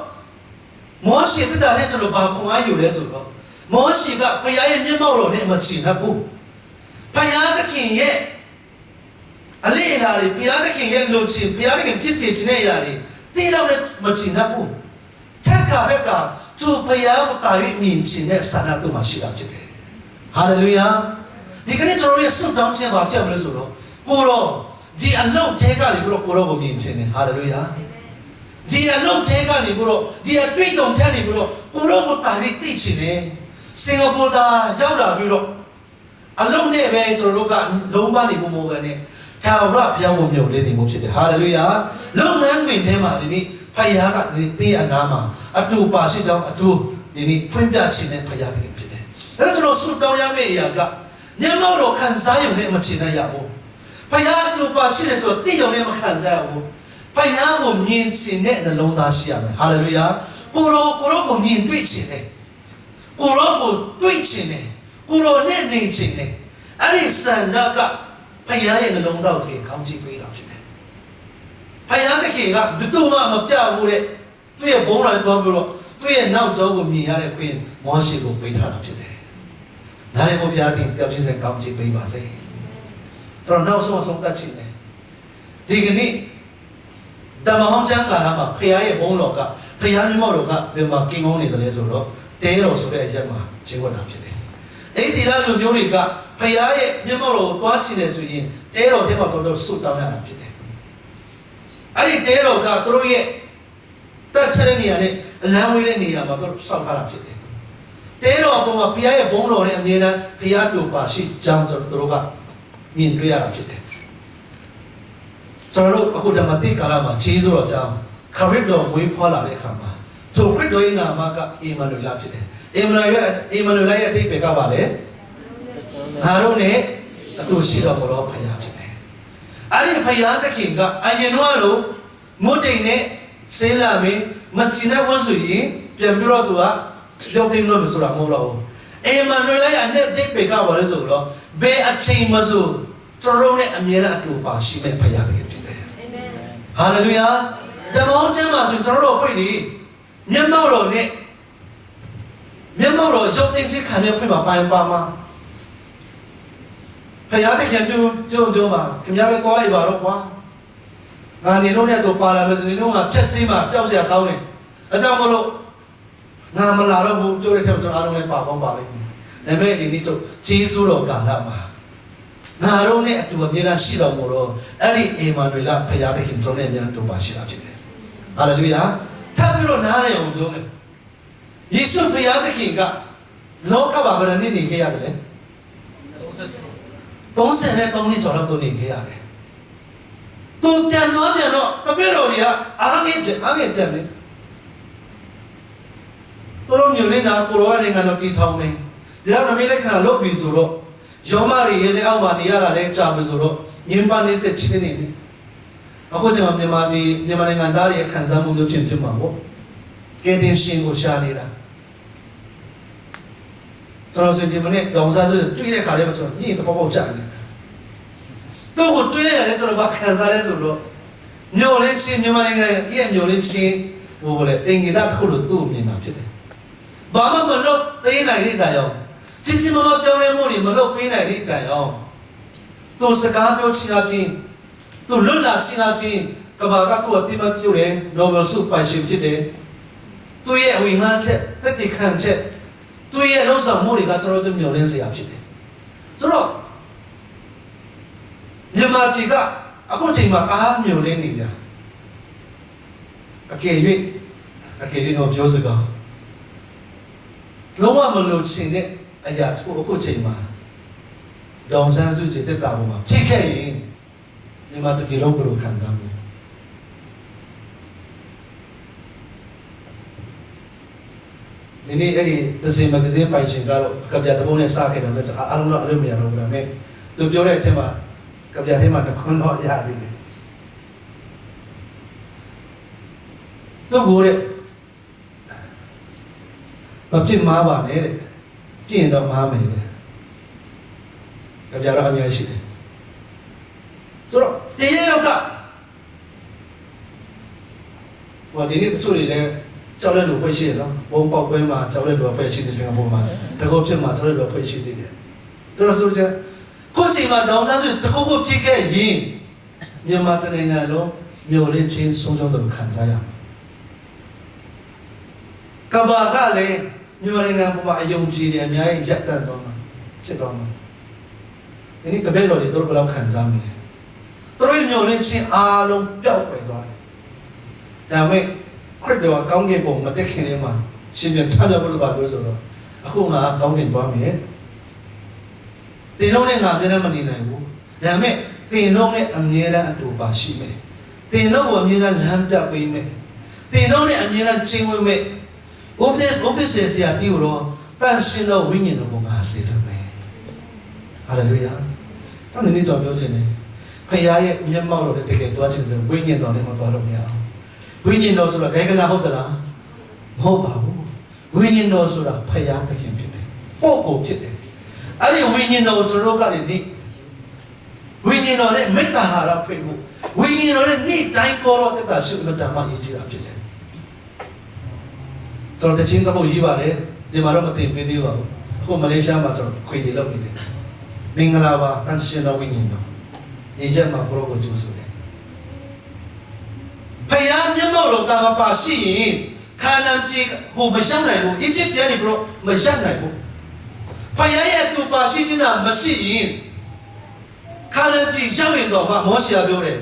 B: မောရှိတက်တာနဲ့ကျွန်တော်ဘာခွန်အားယူလဲဆိုတော့မောရှိကဘုရားရဲ့မျက်မှောက်တော်နဲ့မချင်ဘူးဘုရားသခင်ရဲ့အလေးအလာတွေဘုရားသခင်ရဲ့လိုချင်ဘုရားသခင်ပြည့်စုံခြင်းတဲ့အရာတွေသိတော့လည်းမချင်ဘူးထက်ကသူဘုရားကိုတာ၍မြင်ချင်တဲ့ဆန္ဒသူ့မှာရှိတာဖြစ်တယ်ဟာလေလုယာဒီကနေ့ကျွန်တော်ရဲ့ဆုတောင်းခြင်းဘာဖြစ်မလဲဆိုတော့ကိုရောဒီအလုံးတဲကနေပြီးတော့ကိုရောကိုမြင်ချင်တယ်ဟာလေလုယာဒီအလုံးတဲကနေပြီးတော့ဒီအတွေ့အကြုံထဲနေပြီးတော့ကိုရောကိုတာ၍သိချင်တယ်စင်ကာပူသားရောက်လာပြီးတော့အလုံးနဲ့ပဲကျွန်တော်တို့ကလုံးပါနေပုံပေါ်ကနေထာဝရဘုရားကိုမြုပ်လေးနေမှုဖြစ်တယ်ဟာလေလုယာလုံငန်းဝင်ထဲမှာဒီနေ့ဖယားကဒီတင်းအနာမှာအတူပါရှိကြောင်းအတူဒီနေ့ဖွင့်ပြခြင်းနဲ့ဖယားတကယ်ဖြစ်တယ်အဲ့တော့ကျွန်တော်ဆုတောင်းရမယ့်အရာကမျက်မှောက်တော်ခံစားရုံနဲ့မချင်နိုင်ရဘူးဖယားအတူပါရှိတယ်ဆိုတော့သိရုံနဲ့မခံစားရဘူးဖယားကိုမြင်ချင်တဲ့နှလုံးသားရှိရမယ်ဟာလေလုယာကိုရောကိုမြင်တွေ့ချင်တယ်ကိုရောကိုတွေ့ချင်တယ်ကိုရောနဲ့နေချင်တယ်အဲ့ဒီစံနာကဖယားရဲ့နှလုံးသားကိုကောင်းချီးပေးတာဖြစ်တယ်ဖယားတခင်ကဘယ်သူမှမပြဘူးတဲ့သူ့ရဲ့ဘုံတော်သွားပြီးတော့သူ့ရဲ့နောက်ကျောကိုမြင်ရတဲ့ခွင့်မောရှိကိုပေးထားတာဖြစ်တယ်။နားလည်ဖို့ဘုရားတင်တောင်းခြင်းစံကောင်းချီးပေးပါစေ။ကျွန်တော်နောက်ဆုံးတတ်ချင်တယ်။ဒီကနေ့ဓမ္မဟောင်းကျမ်းကာလမှာဖယားရဲ့ဘုံတော်ကဖယားမျက်မှောက်တော်ကဘယ်မှာကင်းကောင်းနေတယ်လဲဆိုတော့တဲတော်ဆိုတဲ့အရက်မှာခြေဝတ်တာဖြစ်တယ်။အဲ့ဒီလားလူမျိုးတွေကဖယားရဲ့မျက်မှောက်တော်ကိုတွားချင်တယ်ဆိုရင်တဲတော်ထဲမှာတော့ဆုတောင်းရတာဖြစ်တယ်။အဲ့ဒီတဲတော်ကသူတို့ရဲ့တက်ချတဲ့နေရာနဲ့အလံဝေးတဲ့နေရာမှာတော့စောင့်ထားတာဖြစ်တယ်။တဲတော်အပေါ်မှာဘုရားရဲ့ဘုန်းတော်နဲ့အမြဲတမ်းဘုရားတို့ပါရှိကြောင်းတို့ကမြင်တွေ့ရတာဖြစ်တယ်။ကျွန်တော်တို့အခုဓမ္မတိကာလမှာခြေဆိုတော့ကြောင်းခရစ်တော်မွေးဖွားလာတဲ့အခါမှာသူခရစ်တော်ရဲ့နာမကအေမန်နွေလဖြစ်တယ်။အေမန်နွေလရဲ့အတိတ်ပဲကပါလေ။ငါတို့နဲ့အတူရှိတော်မူသောဘုရားဖြစ်တယ်။အဲ့ဒီဘုရားသခင်ကအရင်တော့မုတ်တိန်နဲ့ဆေးလာမင်းမချင်တဲ့ဘုဆိုရင်ပြန်ပြီးတော့သူကရောက်တင်လို့မဆိုတာမဟုတ်တော့ဘူးအေမန်နွေလိုက်အနဲ့တိတ်ပေကပါလဲဆိုတော့ဘယ်အချိန်မှဆိုကျွန်တော်နဲ့အမြဲတမ်းအတူပါရှိမဲ့ဖခင်တကယ်ဖြစ်တယ်အာမင်ဟာလေလုယာဓမ္မအောင်ကျမ်းမှာဆိုကျွန်တော်တို့ဖွင့်နေမျက်မှောက်တော်နဲ့မျက်မှောက်တော်ရုပ်သိမ်းခြင်းခံရဖွင့်မှာပိုင်ပါမှာဖခင်တကယ်ပြောမှာခင်ဗျားပဲသွားလိုက်ပါတော့ကွာငါနေလို့နဲ့တော့ပါလာမယ်ဆိုနေတော့ငါဖြက်စည်းမှာကြောက်စရာကောင်းတယ်။အဲကြောင့်မလို့ငါမလာတော့ဘူးပြောတဲ့ထက်ကျွန်တော်အားလုံးလည်းပါပေါင်းပါလိမ့်မယ်။ဒါပေမဲ့ဒီနေ့ကျဂျေဇုတော်ကာလမှာငါတို့နဲ့အတူအမြဲတမ်းရှိတော်မူတော့အဲ့ဒီအေမန်နွေလဖခင်သခင်ကျွန်တော်နဲ့အမြဲတမ်းတူပါရှိတာဖြစ်တယ်။ဟာလေလုယာ။ထပ်ပြီးတော့နားရအောင်ပြောမယ်။ယေရှုဖခင်သခင်ကလောကမှာဘယ်နှစ်နေခဲ့ရတယ်လဲ။33နှစ်ကျော်လောက်နေခဲ့ရတယ်။သူပြန်တော့တပည့်တော်တွေကအားငယ်ပြန်လေသူတို့မျိုးလေးနာကိုရောနိုင်ငံတော်တည်ထောင်နေဒီတော့နမီလက်ခဏလုပ်ပြီးဆိုတော့ယောမရီရဲ့လက်အောက်မှာနေရတာလဲကြာပြီဆိုတော့ညင်ပါနေဆက်ချင်းနေတယ်အခုချိန်မှာမြန်မာနိုင်ငံသားတွေခံစားမှုမျိုးဖြစ်မှာပေါ့ကဲတင်ရှင်ကိုရှာနေတာတော်စင်ဒီမနေ့ဒေါန်စားဆိုတွေ့တဲ့ခါလေးမှာကျွန်တော်ညင်တော့ပေါ့ကြာနေတော့ကိုတွေ့ရတယ်ကျွန်တော်ဘာခံစားလဲဆိုတော့မျိုးလေးချင်းမြန်မာနိုင်ငံရဲ့မျိုးလေးချင်းဟိုလေအင်္ဂိတတစ်ခုလို့သူ့မြင်တာဖြစ်တယ်။ဘာမှမလုပ်သေးနိုင်တဲ့တိုင်အောင်ချင်းမမပြောင်းလဲမှုတွေမလုပ်ပေးနိုင်တဲ့တိုင်အောင်သူစကားပြောချင်တာဖြင့်သူလွတ်လာချင်တာဖြင့်ကဘာကကိုအတိမပြုတ်တယ်နိုဘယ်ဆုပိုင်ရှင်ဖြစ်တယ် သူ့ရဲ့ဝိငါချက်တက်တိခံချက်သူ့ရဲ့လှုပ်ဆောင်မှုတွေကကျွန်တော်တို့မျှော်လင့်စရာဖြစ်တယ်ဆိုတော့မြန်မာပြည်ကအခုချိန်မှာအားမျှော်လင့်နေကြအကယ်၍တော့ပြောစကားလုံးဝမလို့ချင်တဲ့အရာတစ်ခုအခုချိန်မှာဒေါန်ဆန်းစုကြည်တက်တာပေါ်မှာဖြစ်ခဲ့ရင်မြန်မာတပြည်လုံးဘယ်လိုခံစားမလဲဒီနေ့အဲ့ဒီသစင်မဂ္ဂဇင်းပိုင်ရှင်ကတော့ကဗျာတစ်ပုဒ်နဲ့စခဲ့တယ်ပဲအားလုံးတော့အလုပ်မရတော့ဘူးဒါပေမဲ့သူပြောတဲ့အချက်မှာကဗျာထဲမှာတစ်ခွန်းတော့ရသေးတယ်သူ့ကိုယ်မဖြစ်မှားပါနဲ့တဲ့ပြင်းတော့မှားမယ်တဲ့ကြပြတော့အများရှိတယ်ဆိုတော့တရားရောက်ကဟောဒီနေ့တချို့တွေလည်းကြောက်လက်လို့ဖွဲ့ရှိတယ်နော်ဘုံပေါက်ပွဲမှာကြောက်လက်လို့ဖွဲ့ရှိတယ်စင်ကာပူမှာတကောဖြစ်မှာကြောက်လက်လို့ဖွဲ့ရှိသေးတယ်ဆိုတော့ဆိုချင်ကိုယ်ချိန်မှာဒေါန်ဆန်းစုတကောကိုဖြစ်ခဲ့ရင်မြန်မာတနိုင်ငံလုံးမျိုးလေးချင်းဆုံးရှုံးတယ်ခံစားရမှာကဘာကလည်းမြန်မာနိုင်ငံပေါ်အယုံကြည်တယ်အများကြီးရပ်တန့်တော့မှာဖြစ်သွားမှာဒီနေ့တပည့်တော်တွေတို့ဘယ်လောက်ခံစားမလဲသူတို့မျိုးလေးချင်းအားလုံးပျောက်ကွယ်သွားတယ်ဒါပေမဲ့ခရစ်တော်ကကောင်းကင်ဘုံမတက်ခင်လေးမှာရှင်ပြန်ထမ်းပြဖို့လို့ပါလို့ဆိုတော့အခုငါကောင်းကင်သွားမယ်တင်လုံးနဲ့ငါအမြဲတမ်းမနေနိုင်ဘူးဒါပေမဲ့တင်လုံးနဲ့အမြဲတမ်းအတူပါရှိမယ်တင်လုံးကိုအမြဲတမ်းလမ်းပြပေးမယ်တင်လုံးနဲ့အမြဲတမ်းကျင့်ဝတ်မယ်ဘုရားဆရာတီးတော့တန်ရှင်တော်ဝိညာဉ်တော်ကိုငါစေလွှတ်မယ်ဟာလေလုယာတောင်းနေကြောင်ပြောချင်တယ်ဖခင်ရဲ့မျက်မှောက်တော်နဲ့တကယ်တွားချင်စဝိညာဉ်တော်နဲ့မတွားလို့မရဘူးဝိညာဉ်တော်ဆိုတာဘယ်ကနာဟုတ်သလားမဟုတ်ပါဘူးဝိညာဉ်တော်ဆိုတာဖခင်သခင်ဖြစ်တယ်ပို့ကိုဖြစ်တယ်အဲ့ဒီဝိညာဉ်တော်ကိုကျွန်တော်ကနေနေဝိညာဉ်တော်နဲ့မေတ္တာဟာရဖိတ်ဖို့ဝိညာဉ်တော်နဲ့နေ့တိုင်းပေါ်တော့တက်တာရှိမှတမ်းမှရည်ကြည်တာဖြစ်တယ်ကျွန်တော်တချင်းသဘောရေးပါတယ်ဒီမှာတော့မသိပေးသေးပါဘူးအခုမလေးရှားမှာကျွန်တော်ခွေတွေလုပ်နေတယ်မင်္ဂလာပါတန်ရှင်တော်ဝိညာဉ်တော်ဒီချက်မှာဘရောကိုကျူးဆိုတယ်ဖယားမျက်မှောက်တော်တာမပါရှိရင်ခါနန်ပြည်ဟိုမရှောင်းနိုင်ဘူးအီဂျစ်ပြည်နေဘရောမရှောင်းနိုင်ဘူးဖယားရဲ့သူပါရှိခြင်းကမရှိရင်ခါနန်ပြည်ရောက်ရင်တော့မောရှေပြောတယ်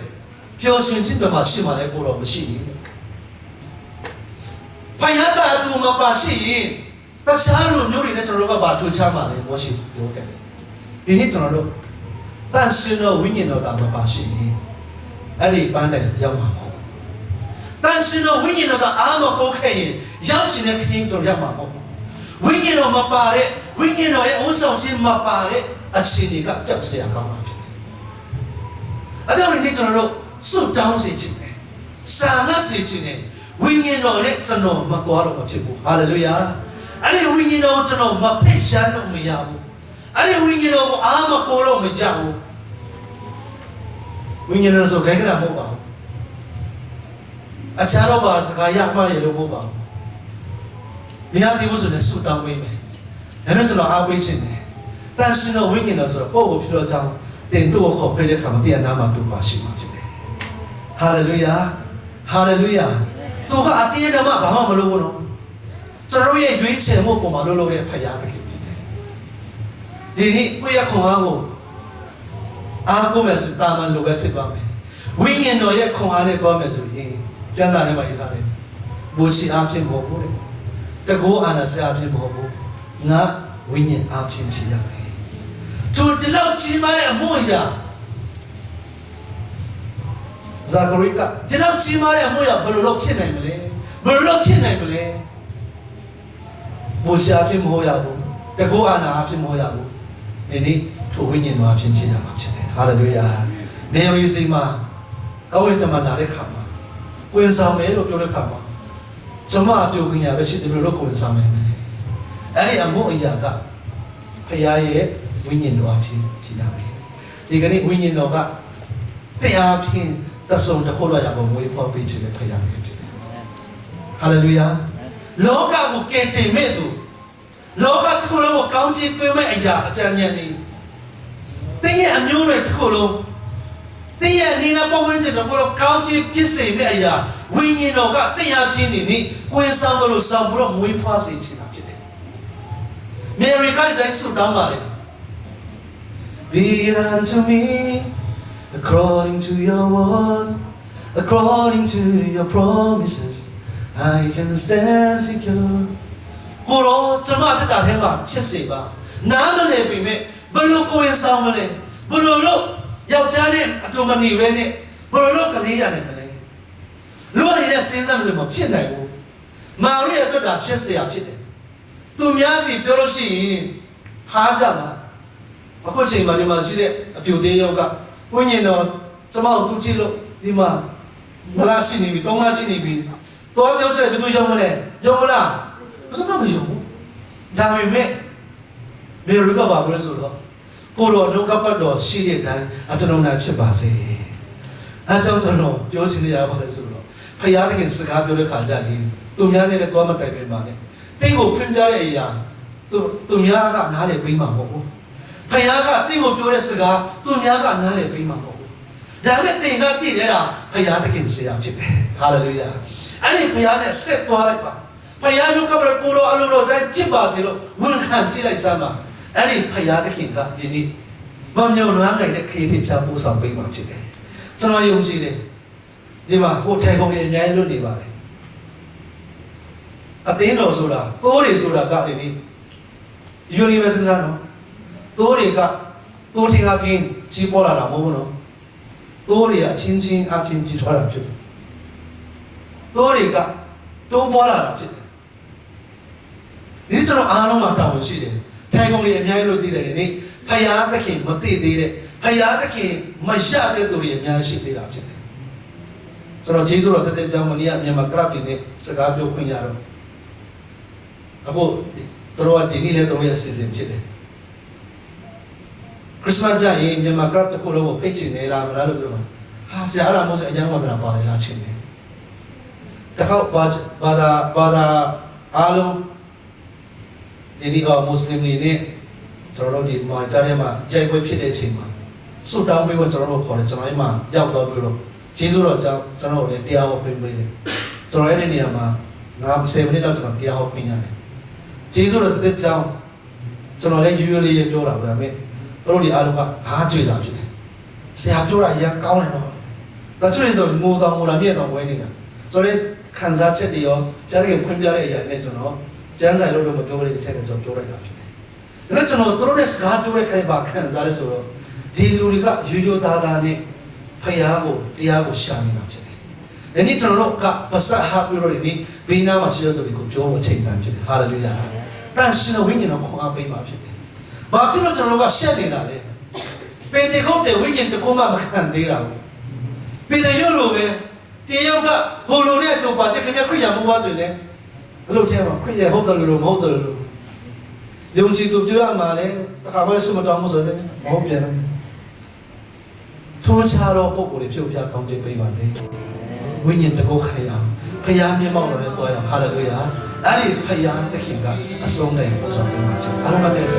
B: ပျော်ရွှင်ခြင်းတွေမှာရှိမှလည်းကိုတော့မရှိဘူးဖယားတာသူမပါရှိရင်တခြားလူမျိုးတွေနဲ့ကျွန်တော်တို့ကဘာထူးခြားမှလဲမောရှေပြောခဲ့တယ်ဒီနေ့ကျွန်တော်တို့တန်ရှင်တော်ဝိညာဉ်တော်တာမပါရှိရင်အဲ့ဒီပန်းတိုင်ရောက်မှာမဟုတ်ဘူးတန်ရှင်တော်ဝိညာဉ်တော်ကအားမကိုးခဲ့ရင်ရောက်ချင်တဲ့ခရင်တော်ရောက်မှာမဟုတ်ဘူးဝိညာဉ်တော်မပါတဲ့ဝိညာဉ်တော်ရဲ့ဥဆောင်ခြင်းမပါတဲ့အခြေအနေကကြောက်စရာကောင်းတာဖြစ်တယ်အဲ့ဒါနဲ့ကျွန်တော်တို့စွတ်တောင်းစေခြင်းနဲ့စာနာစေခြင်းနဲ့ဝိညာဉ်တော်နဲ့ကျွန်တော်မတော်တော့မဖြစ်ဘူးဟာလေလုယာအဲ့ဒီဝိညာဉ်တော်ကိုကျွန်တော်မဖိတ်ရှားလို့မရဘူးအဲ့ဒီဝိညာဉ်တော်ကိုအားမကိုးလို့မကြဘူးဝိညာဉ်တော်ဆိုခိုင်းကြတာမဟုတ်ပါဘူးအခြားတော့ပါစကားရမှရလို့မဟုတ်ပါဘူးမရသေးဘူးဆိုရင်ဆုတောင်းပေးမယ်ဒါနဲ့ကျွန်တော်အားပေးခြင်းတယ်တန်ရှင်တော်ဝိညာဉ်တော်ဆိုတော့ပို့ကိုဖြစ်တော့ကြောင်းတင်သူ့ကိုခေါ်ပြတဲ့ခါမှာတရားနာမှာတူပါရှိမှာဖြစ်တယ်ဟာလေလုယာဟာလေလုယာသူကအတင်းတော်မှဘာမှမလုပ်ဘူးနော်ကျွန်တော်ရဲ့ရွေးချယ်မှုပုံမှာလုပ်တဲ့ဖခင်သခင်ဖြစ်တယ်ဒီနေ့ကိုယ့်ရဲ့ခွန်အားကိုအားကိုးမယ်ဆိုတာမှလိုပဲဖြစ်သွားမယ်ဝိညာဉ်တော်ရဲ့ခွန်အားနဲ့သွားမယ်ဆိုရင်ကျမ်းစာထဲမှာရေးထားတယ်ဘူချီအားဖြင့်မဟုတ်ဘူးတဲ့တကောအာနာစအားဖြင့်မဟုတ်ဘူးငါဝိညာဉ်အားဖြင့်ဖြစ်ရမယ်သူဒီလောက်ကြီးမားတဲ့အမှုအရာဇာခရိကဒီလောက်ကြီးမားတဲ့အမှုအရာဘယ်လိုလုပ်ဖြစ်နိုင်မလဲဘယ်လိုလုပ်ဖြစ်နိုင်မလဲဘူချီအားဖြင့်မဟုတ်ရဘူးတကောအာနာအားဖြင့်မဟုတ်ရဘူးဒီနေ့ထိုဝိညာဉ်တော်အားဖြင့်ဖြစ်ရမှာဖြစ်တယ်ဟာလေလုယာနေရီစီမှာကောင်းဝင်တမန်လာတဲ့ခါမှာကိုယ်ဆောင်မယ်လို့ပြောတဲ့ခါမှာကျွန်မအပြုပညာပဲရှိတယ်ဘယ်လိုလုပ်ကိုယ်ဆောင်မယ်အဲ့ဒီအမှုအရာကဖခင်ရဲ့ဝိညာဉ်တော်အဖြစ်ဖြစ်ရမယ်ဒီကနေ့ဝိညာဉ်တော်ကတရားဖြင့်တဆုံတစ်ခုတော့ရဖို့မွေးဖော်ပေးခြင်းနဲ့ဖခင်ဖြစ်တယ်ဟာလေလုယာလောကကိုကယ်တင်မဲ့သူလောကတစ်ခုလုံးကိုကောင်းချီးပေးမဲ့အရာအကြံဉာဏ်တွေတင်းရဲ့အမျိုးတွေတစ်ခုလုံး တင်းရဲ့အနေနဲ့ပတ်ဝန်းကျင်တော့ကိုယ်ကောင်းချီးဖြစ်စေမယ့်အရာဝိညာဉ်တော်ကတရားပြင်းနေနေကိုယ်ဆောင်လို့ဆောင်ပြီးတော့မွေးဖွားစေချင်တာဖြစ်တယ်။မေရီကတိုင်းဆုတောင်းပါလေ။ Be it unto me according to your word, according to your promises, I can stand secure. ကိုရောကျွန်မတက်တာထဲမှာဖြစ်စေပါနားမလည်ပြီမဲ့ဘလို့ကိုယ်ဆောင်မလဲဘလို့လို့ယောက်ျားနဲ့အတူမနေပဲနဲ့ဘလို့လို့ကလေးရတယ်မလဲလူရည်နဲ့စဉ်းစားမစမဖြစ်နိုင်ဘူးမာရိရဲ့အတွက်တာရှက်เสียဖြစ်တယ်သူများစီပြောလို့ရှိရင်ဟားကြပါအခုချိန်မှာဒီမှာရှိတဲ့အပြိုသေးယောက်ကဝိညာဉ်တော်ကျွန်မတို့သူကြည့်လို့ဒီမှာမလားရှိနေပြီ၃လရှိနေပြီတော့ပြောချင်တယ်ဘယ်သူရောက်မလဲရောက်မလားဘယ်သူမှမရောက်ဘူးဒါပေမဲ့မေရိကဘာပြောဆိုတော့ကိုတော်နှုတ်ကပတ်တော်ရှိတဲ့အတိုင်းအကျွန်ုပ်နိုင်ဖြစ်ပါစေအဲကြောင့်ကျွန်တော်ပြောချင်ရပါလေဆိုတော့ဖခင်တခင်စကားပြောတဲ့ခါကျရင်သူများနဲ့လည်းသွားမတိုက်ပင်ပါနဲ့တင့်ကိုဖွင့်ပြတဲ့အရာသူများကနားလေပြီးမှာမဟုတ်ဘူးဖခင်ကတင့်ကိုပြောတဲ့စကားသူများကနားလေပြီးမှာမဟုတ်ဘူးဒါပေမဲ့တင်ကပြည့်တဲ့တာဖခင်တခင်ဆရာဖြစ်တယ်ဟာလေလုယာအဲ့ဒီဖခင်နဲ့ဆက်သွားလိုက်ပါဖခင်တို့ကဘရကိုတော်အလိုတော်တိုင်းဖြစ်ပါစေလို့ဝန်ခံကြည့်လိုက်စမ်းပါအဲ့ဒီဖခင်တခင်ကဒီနေ့မမြော်လွမ်းနိုင်တဲ့ခေတ်ထိဖြာပို့ဆောင်ပေးမှာဖြစ်တယ်ကျွန်တော်ယုံကြည်တယ်ဒီမှာဟိုထိုင်ကုန်ကြီးအများကြီးလွတ်နေပါတယ်အသင်းတော်ဆိုတာတိုးတွေဆိုတာကဒီနေ့ University နော်တိုးတွေကတိုးထင်အပြင်ကြီးပေါ်လာတာမဟုတ်ဘူးနော်တိုးတွေအချင်းချင်းအပြင်ကြီးထွားတာဖြစ်တယ်တိုးတွေကတိုးပေါ်လာတာဖြစ်တယ်ဒီကျွန်တော်အားလုံးမှာတာဝန်ရှိတယ်ထိုင်ကုန်ကြီးအများကြီးလွတ်သေးတယ်ဒီနေ့ဖယားသခင်မသိသေးတဲ့ဖယားသခင်မရတဲ့သူတွေအများရှိသေးတာဖြစ်တယ်ကျွန်တော်ဂျေဇုတော်တသက်ကြောင့်မနေ့ကမြန်မာကရပ်ပြည်နဲ့စကားပြောခွင့်ရတော့အခုတို့ကဒီနေ့လည်းတို့ရဲ့အစီအစဉ်ဖြစ်တယ်ခရစ်စမတ်ကြရင်မြန်မာကရပ်တစ်ခုလုံးကိုဖိတ်ချင်နေလားမလားလို့ပြောမှာဟာဆရာအဲ့ဒါမို့ဆိုအကျဉ်းဝါဒနာပါတယ်လားချင်းတယ်တခါဘာသာအားလုံးဒီနေ့ကမွတ်စလင်တွေနဲ့ကျွန်တော်တို့ဒီမှာကြားထဲမှာရိုက်ပွဲဖြစ်တဲ့အချိန်မှာဆုတောင်းပေးဖို့ကျွန်တော်တို့ခေါ်တယ်ကျွန်တော်အဲ့မှာရောက်တော့ပြီးတော့ဂျေဇုတော်ကြောင့်ကျွန်တော်လည်းတရားဟောပေးတယ်ကျွန်တော်အဲ့ဒီနေရာမှာ10မိနစ်လောက်ကျွန်တော်တရားဟောပေးရတယ်ဂျေဇုတော်တဲ့ကြောင့်ကျွန်တော်လည်းယူရလေးပြောတာဗျာမဲ့တို့ဒီအားလုံးကအားကြွေတာဖြစ်တယ်ဆရာပြောတာရန်ကောင်းတယ်နော်ဒါချွေဆိုငိုတော်မြဲတော်ဝဲနေတာကျွန်တော်လည်းခံစားချက်တွေရောပြတဲ့ဖွင့်ပြတဲ့အရာနဲ့ကျွန်တော်ကျန်းဆိုင်လို့တော့မပြောရတဲ့ထက်တော့ကျွန်တော်ပြောလိုက်တာဖြစ်တယ်ဒါပေမဲ့ကျွန်တော်တို့နဲ့စကားပြောတဲ့ခိုင်ပါခံစားရဲဆိုတော့ဒီလူတွေကရိုးရိုးသားသားနဲ့ဖယားကိုတရားကိုရှာနေတာဖြစ်တယ်။ဒီနေ့ကျွန်တော်တို့ကပစဟာပြောလို့ဒီနေ့ဘေးနားမှာရှိတဲ့သူတွေကိုပြောဖို့ချိန်တန်ဖြစ်တယ်။ဟာလေလုယာ။တန်ရှင်တော်ဝိညာဉ်တော်ခွန်အားပေးပါဖြစ်တယ်။ဘာဖြစ်လို့ကျွန်တော်တို့ကရှက်နေတာလဲ။ပေတေဟုတ်တဲ့ဝိညာဉ်တကူမှမခံသေးတာဘူး။ပေတေရုပ်လိုပဲတေရုပ်ကဟိုလိုနဲ့တူပါချက်ခင်ဗျခရိယာမိုးပါဆိုရင်လည်းဘလို့ထဲမှာခရိယာဟုတ်တယ်လို့မဟုတ်တယ်လို့ယုံကြည်သူပြောရမှာလေတခါမှစမတော်မှုဆိုရင်မဟုတ်ပြန်ဘူး။ထိုးချတော့ပုံကိုယ်တွေဖြုတ်ပြကောင်းခြင်းပေးပါစေဝိညာဉ်တကုတ်ခိုင်ရဖယားမျက်မှောက်တော်နဲ့တွားရဟာလေလုယာအဲ့ဒီဖယားသခင်ကအဆုံးတိုင်ပို့ဆောင်ပေးပါချင်အားလုံးမတည့်ကြ